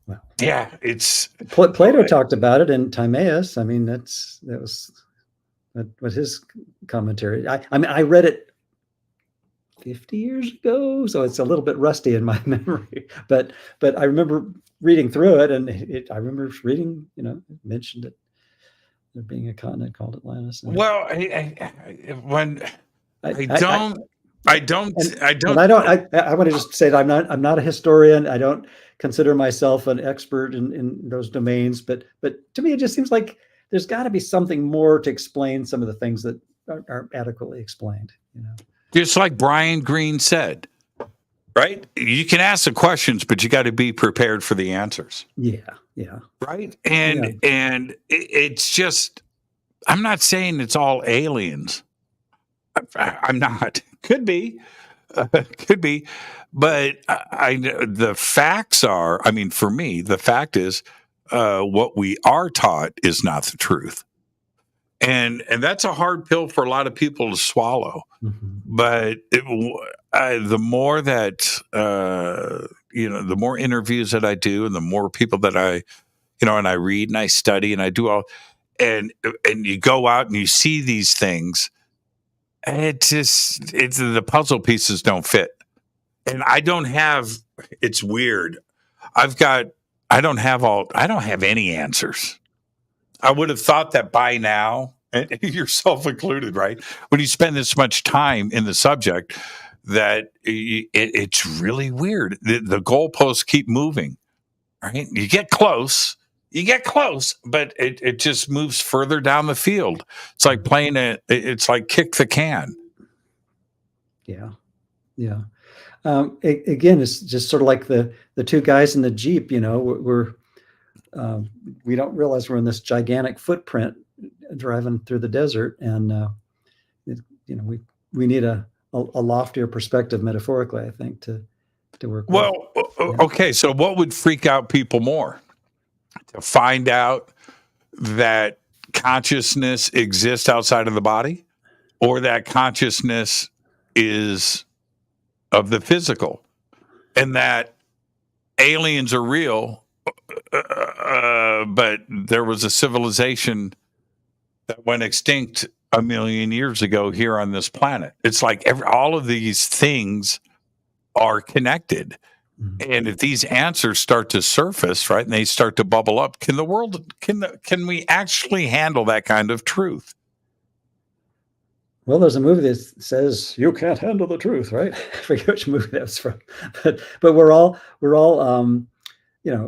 Well, yeah, it's Plato talked about it in Timaeus. I mean, that was his commentary. I mean, I read it 50 years ago, so it's a little bit rusty in my memory. But I remember reading through it, and I remember reading, it mentioned it. There being a continent called Atlantis. Well, I want to just say that I'm not a historian. I don't consider myself an expert in those domains, but to me, it just seems like there's got to be something more to explain some of the things that aren't adequately explained. Just like Brian Greene said, right? You can ask the questions, but you got to be prepared for the answers. Yeah. Right. And it's just, I'm not saying it's all aliens. I'm not. Could be, but the facts are, I mean, for me, the fact is what we are taught is not the truth. And that's a hard pill for a lot of people to swallow. Mm-hmm. But the more that, the more interviews that I do and the more people that I, and I read and I study and I do all, and you go out and you see these things, it's the puzzle pieces don't fit. And it's weird. I don't have any answers. I would have thought that by now, and yourself included, right? When you spend this much time in the subject, that it's really weird. The goalposts keep moving, right? You get close, but it just moves further down the field. It's like it's like kick the can. Yeah. Again, it's just sort of like the two guys in the Jeep, we don't realize we're in this gigantic footprint driving through the desert, and we need a loftier perspective, metaphorically, I think, to work. Well, okay. So what would freak out people more? To find out that consciousness exists outside of the body, or that consciousness is of the physical, and that aliens are real, but there was a civilization that went extinct 1 million years ago here on this planet. It's like all of these things are connected. Mm-hmm. And if these answers start to surface, right, and they start to bubble up, can we actually handle that kind of truth? Well, there's a movie that says you can't handle the truth, right? I forget which movie that was from, but we're all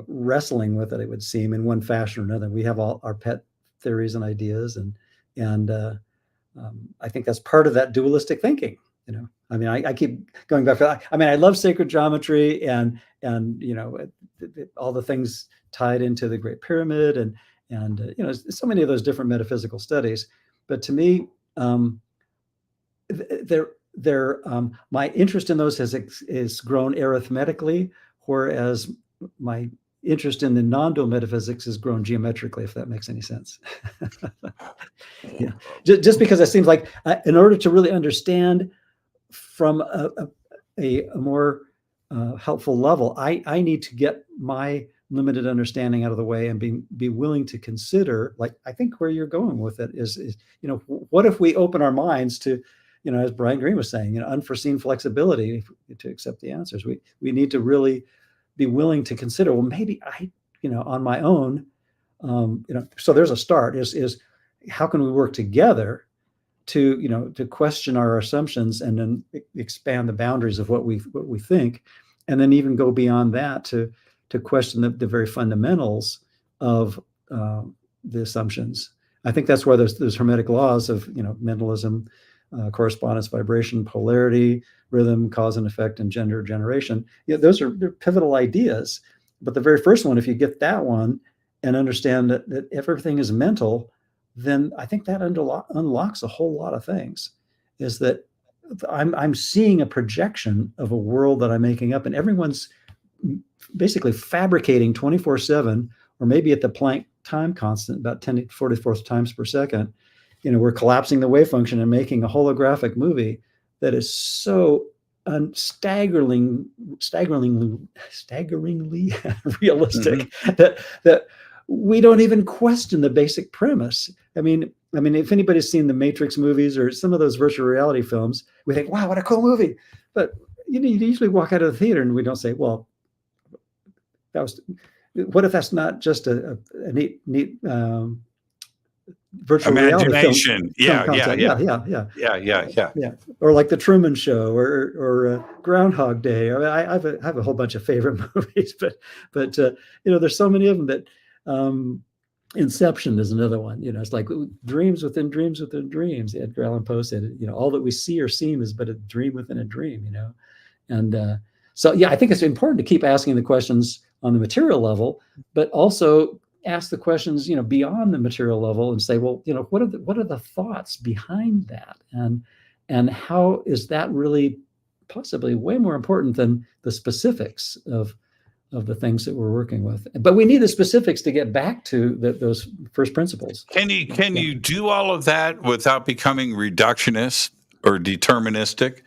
wrestling with it. It would seem in one fashion or another. We have all our pet theories and ideas, and I think that's part of that dualistic thinking. I mean, I keep going back. I mean, I love sacred geometry and all the things tied into the Great Pyramid and so many of those different metaphysical studies. But to me, my interest in those has grown arithmetically, whereas my interest in the non-dual metaphysics has grown geometrically, if that makes any sense. Yeah, just because it seems like in order to really understand from a more helpful level, I need to get my limited understanding out of the way and be willing to consider, like, I think where you're going with it is what if we open our minds to, as Brian Greene was saying, unforeseen flexibility to accept the answers. We need to really be willing to consider, well, maybe I, on my own, so there's a start is how can we work together to question our assumptions and then expand the boundaries of what we think, and then even go beyond that to question the very fundamentals of the assumptions. I think that's why those Hermetic laws of mentalism, correspondence, vibration, polarity, rhythm, cause and effect, and gender generation. They're pivotal ideas. But the very first one, if you get that one and understand that everything is mental, then I think that unlocks a whole lot of things. Is that I'm seeing a projection of a world that I'm making up, and everyone's basically fabricating 24/7, or maybe at the Planck time constant, about 10 to 44th times per second. We're collapsing the wave function and making a holographic movie that is so staggeringly realistic that we don't even question the basic premise. I mean, if anybody's seen the Matrix movies or some of those virtual reality films, we think, wow, what a cool movie. But you usually walk out of the theater and we don't say, well, what if that's not just a neat virtual imagination? Reality film. Yeah. Or like the Truman Show, or Groundhog Day. I have a whole bunch of favorite movies, but there's so many of them that. Inception is another one. It's like dreams within dreams within dreams. Edgar Allan Poe said, all that we see or seem is but a dream within a dream. And so I think it's important to keep asking the questions on the material level, but also ask the questions beyond the material level and say, well, what are the thoughts behind that, and how is that really possibly way more important than the specifics of the things that we're working with. But we need the specifics to get back to those first principles. Can you do all of that without becoming reductionist or deterministic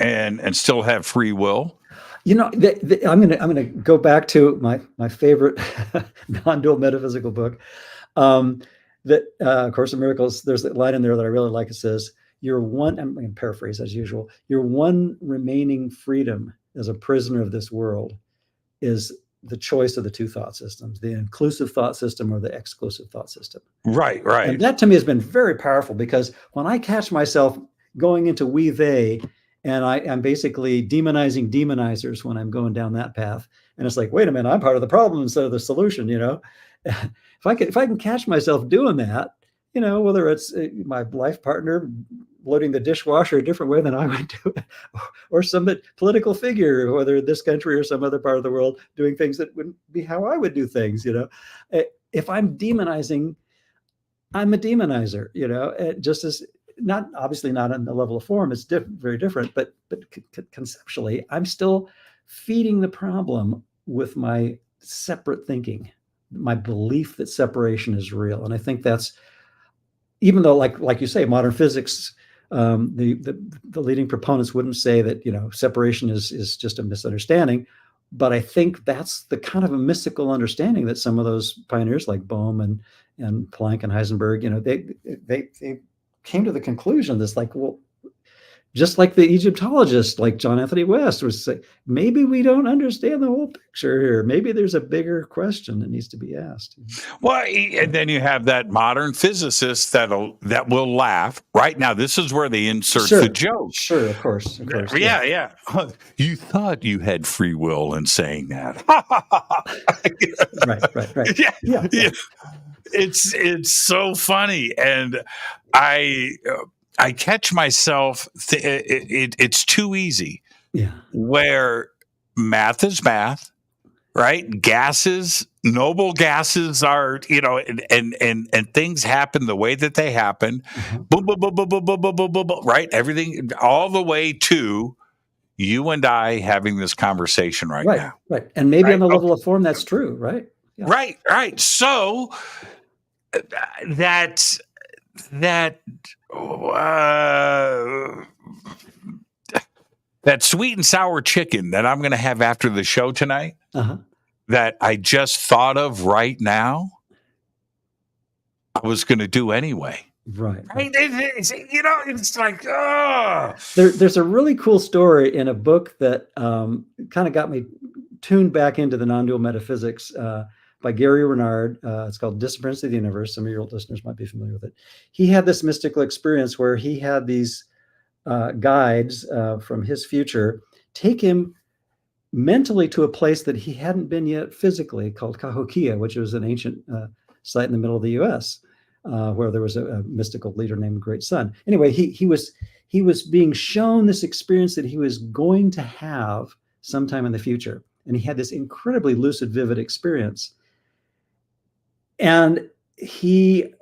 and still have free will? I'm gonna go back to my favorite non-dual metaphysical book, Course in Miracles. There's that line in there that I really like. It says, I'm going to paraphrase as usual, your one remaining freedom as a prisoner of this world is the choice of the two thought systems, the inclusive thought system or the exclusive thought system. Right. And that to me has been very powerful, because when I catch myself going into we, they, and I'm basically demonizing demonizers when I'm going down that path, and it's like, wait a minute, I'm part of the problem instead of the solution. If I can catch myself doing that, whether it's my life partner loading the dishwasher a different way than I would do it, or some political figure, whether this country or some other part of the world, doing things that wouldn't be how I would do things. If I'm demonizing, I'm a demonizer. Just as obviously not on the level of form, it's very different, but conceptually, I'm still feeding the problem with my separate thinking, my belief that separation is real. And I think that's, even though, like you say, modern physics, the leading proponents wouldn't say that separation is just a misunderstanding, but I think that's the kind of a mystical understanding that some of those pioneers like Bohm and Planck and Heisenberg, they came to the conclusion that's like, well, just like the Egyptologist, like John Anthony West, was saying, maybe we don't understand the whole picture here. Maybe there's a bigger question that needs to be asked. Well, and then you have that modern physicist that will laugh. Right now, this is where they insert the joke. Sure, of course. Yeah. You thought you had free will in saying that. Right. Yeah. It's so funny, and I catch myself, it's too easy. Yeah. Where math is math, right? Noble gases are, and things happen the way that they happen. Mm-hmm. Boom, boom, boom, boom, boom, boom, boom, boom, boom, boom, right? Everything, all the way to you and I having this conversation right now. Right. And maybe on the level of form, that's true, right? Yeah. Right. So that sweet and sour chicken that I'm going to have after the show tonight, that I just thought of right now, I was going to do anyway. Right. It's like, oh. There's a really cool story in a book that kind of got me tuned back into the non-dual metaphysics by Gary Renard. It's called Disappearance of the Universe. Some of your listeners might be familiar with it. He had this mystical experience where he had these guides from his future take him mentally to a place that he hadn't been yet physically, called Cahokia, which was an ancient site in the middle of the U.S., where there was a mystical leader named Great Sun. Anyway, he was being shown this experience that he was going to have sometime in the future. And he had this incredibly lucid, vivid experience. And he,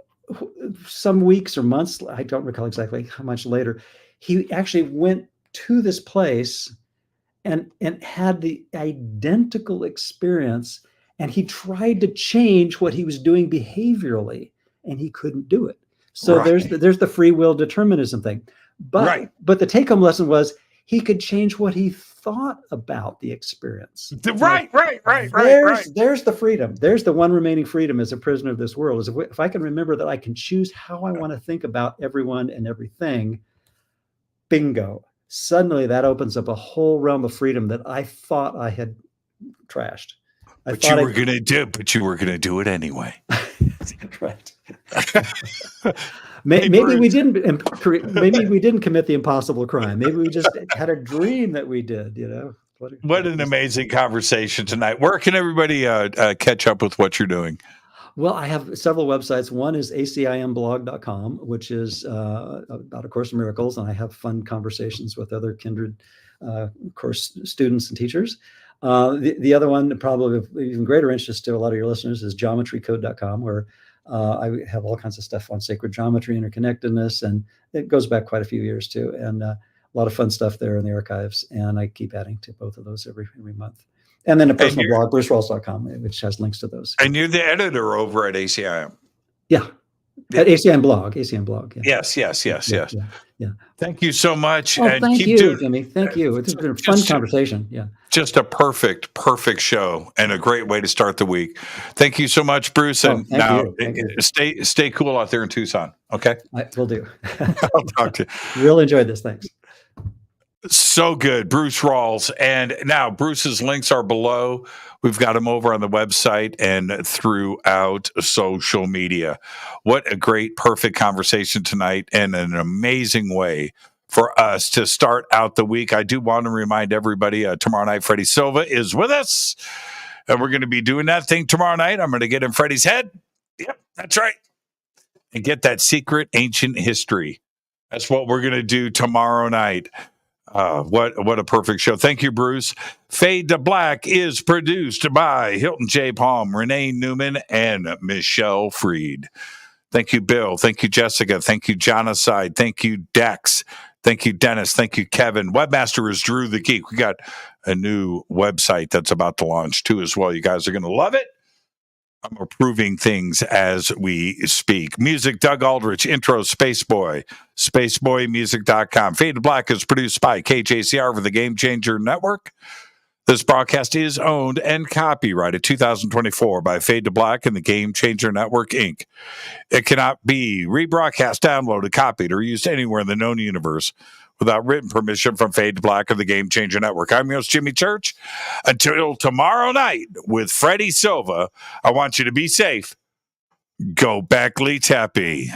some weeks or months, I don't recall exactly how much later, he actually went to this place and had the identical experience. And he tried to change what he was doing behaviorally, and he couldn't do it. So there's the free will determinism thing. But the take-home lesson was he could change what he thought about the experience. Right. There's the freedom. There's the one remaining freedom as a prisoner of this world. Is if I can remember that I can choose how I want to think about everyone and everything, bingo. Suddenly that opens up a whole realm of freedom that I thought I had trashed. But you were going to do it anyway. Right. Maybe we didn't commit the impossible crime. Maybe we just had a dream that we did, What an amazing conversation tonight. Where can everybody catch up with what you're doing? Well, I have several websites. One is acimblog.com, which is about A Course in Miracles, and I have fun conversations with other kindred course students and teachers. The other one, probably of even greater interest to a lot of your listeners, is geometrycode.com, where I have all kinds of stuff on sacred geometry, interconnectedness, and it goes back quite a few years too. And a lot of fun stuff there in the archives. And I keep adding to both of those every month. And then a personal blog, brucerawles.com, which has links to those. And you're the editor over at ACIM. Yeah. At ACIM blog. Yeah. Yes. Yeah. Thank you so much. Oh, and thank you, Jimmy. Thank you. It's been a fun conversation. Yeah. Just a perfect show and a great way to start the week. Thank you so much, Bruce. And now stay cool out there in Tucson. Okay. I will do. I'll talk to you. Really enjoyed this. Thanks. So good. Bruce Rawles. And now Bruce's links are below. We've got him over on the website and throughout social media. What a great, perfect conversation tonight, and an amazing way for us to start out the week. I do want to remind everybody, tomorrow night, Freddie Silva is with us, and we're going to be doing that thing tomorrow night. I'm going to get in Freddie's head. Yep, that's right. And get that secret ancient history. That's what we're going to do tomorrow night. What a perfect show. Thank you, Bruce. Fade to Black is produced by Hilton J. Palm, Renee Newman, and Michelle Freed. Thank you, Bill. Thank you, Jessica. Thank you, Jonaside. Thank you, Dex. Thank you, Dennis. Thank you, Kevin. Webmaster is Drew the Geek. We got a new website that's about to launch too as well. You guys are going to love it. I'm approving things as we speak. Music, Doug Aldrich. Intro, Spaceboy. Spaceboymusic.com. Fade to Black is produced by KJCR for the Game Changer Network. This broadcast is owned and copyrighted 2024 by Fade to Black and the Game Changer Network, Inc. It cannot be rebroadcast, downloaded, copied, or used anywhere in the known universe without written permission from Fade to Black of the Game Changer Network. I'm your host, Jimmy Church. Until tomorrow night with Freddie Silva, I want you to be safe. Go back, Lee Tappy.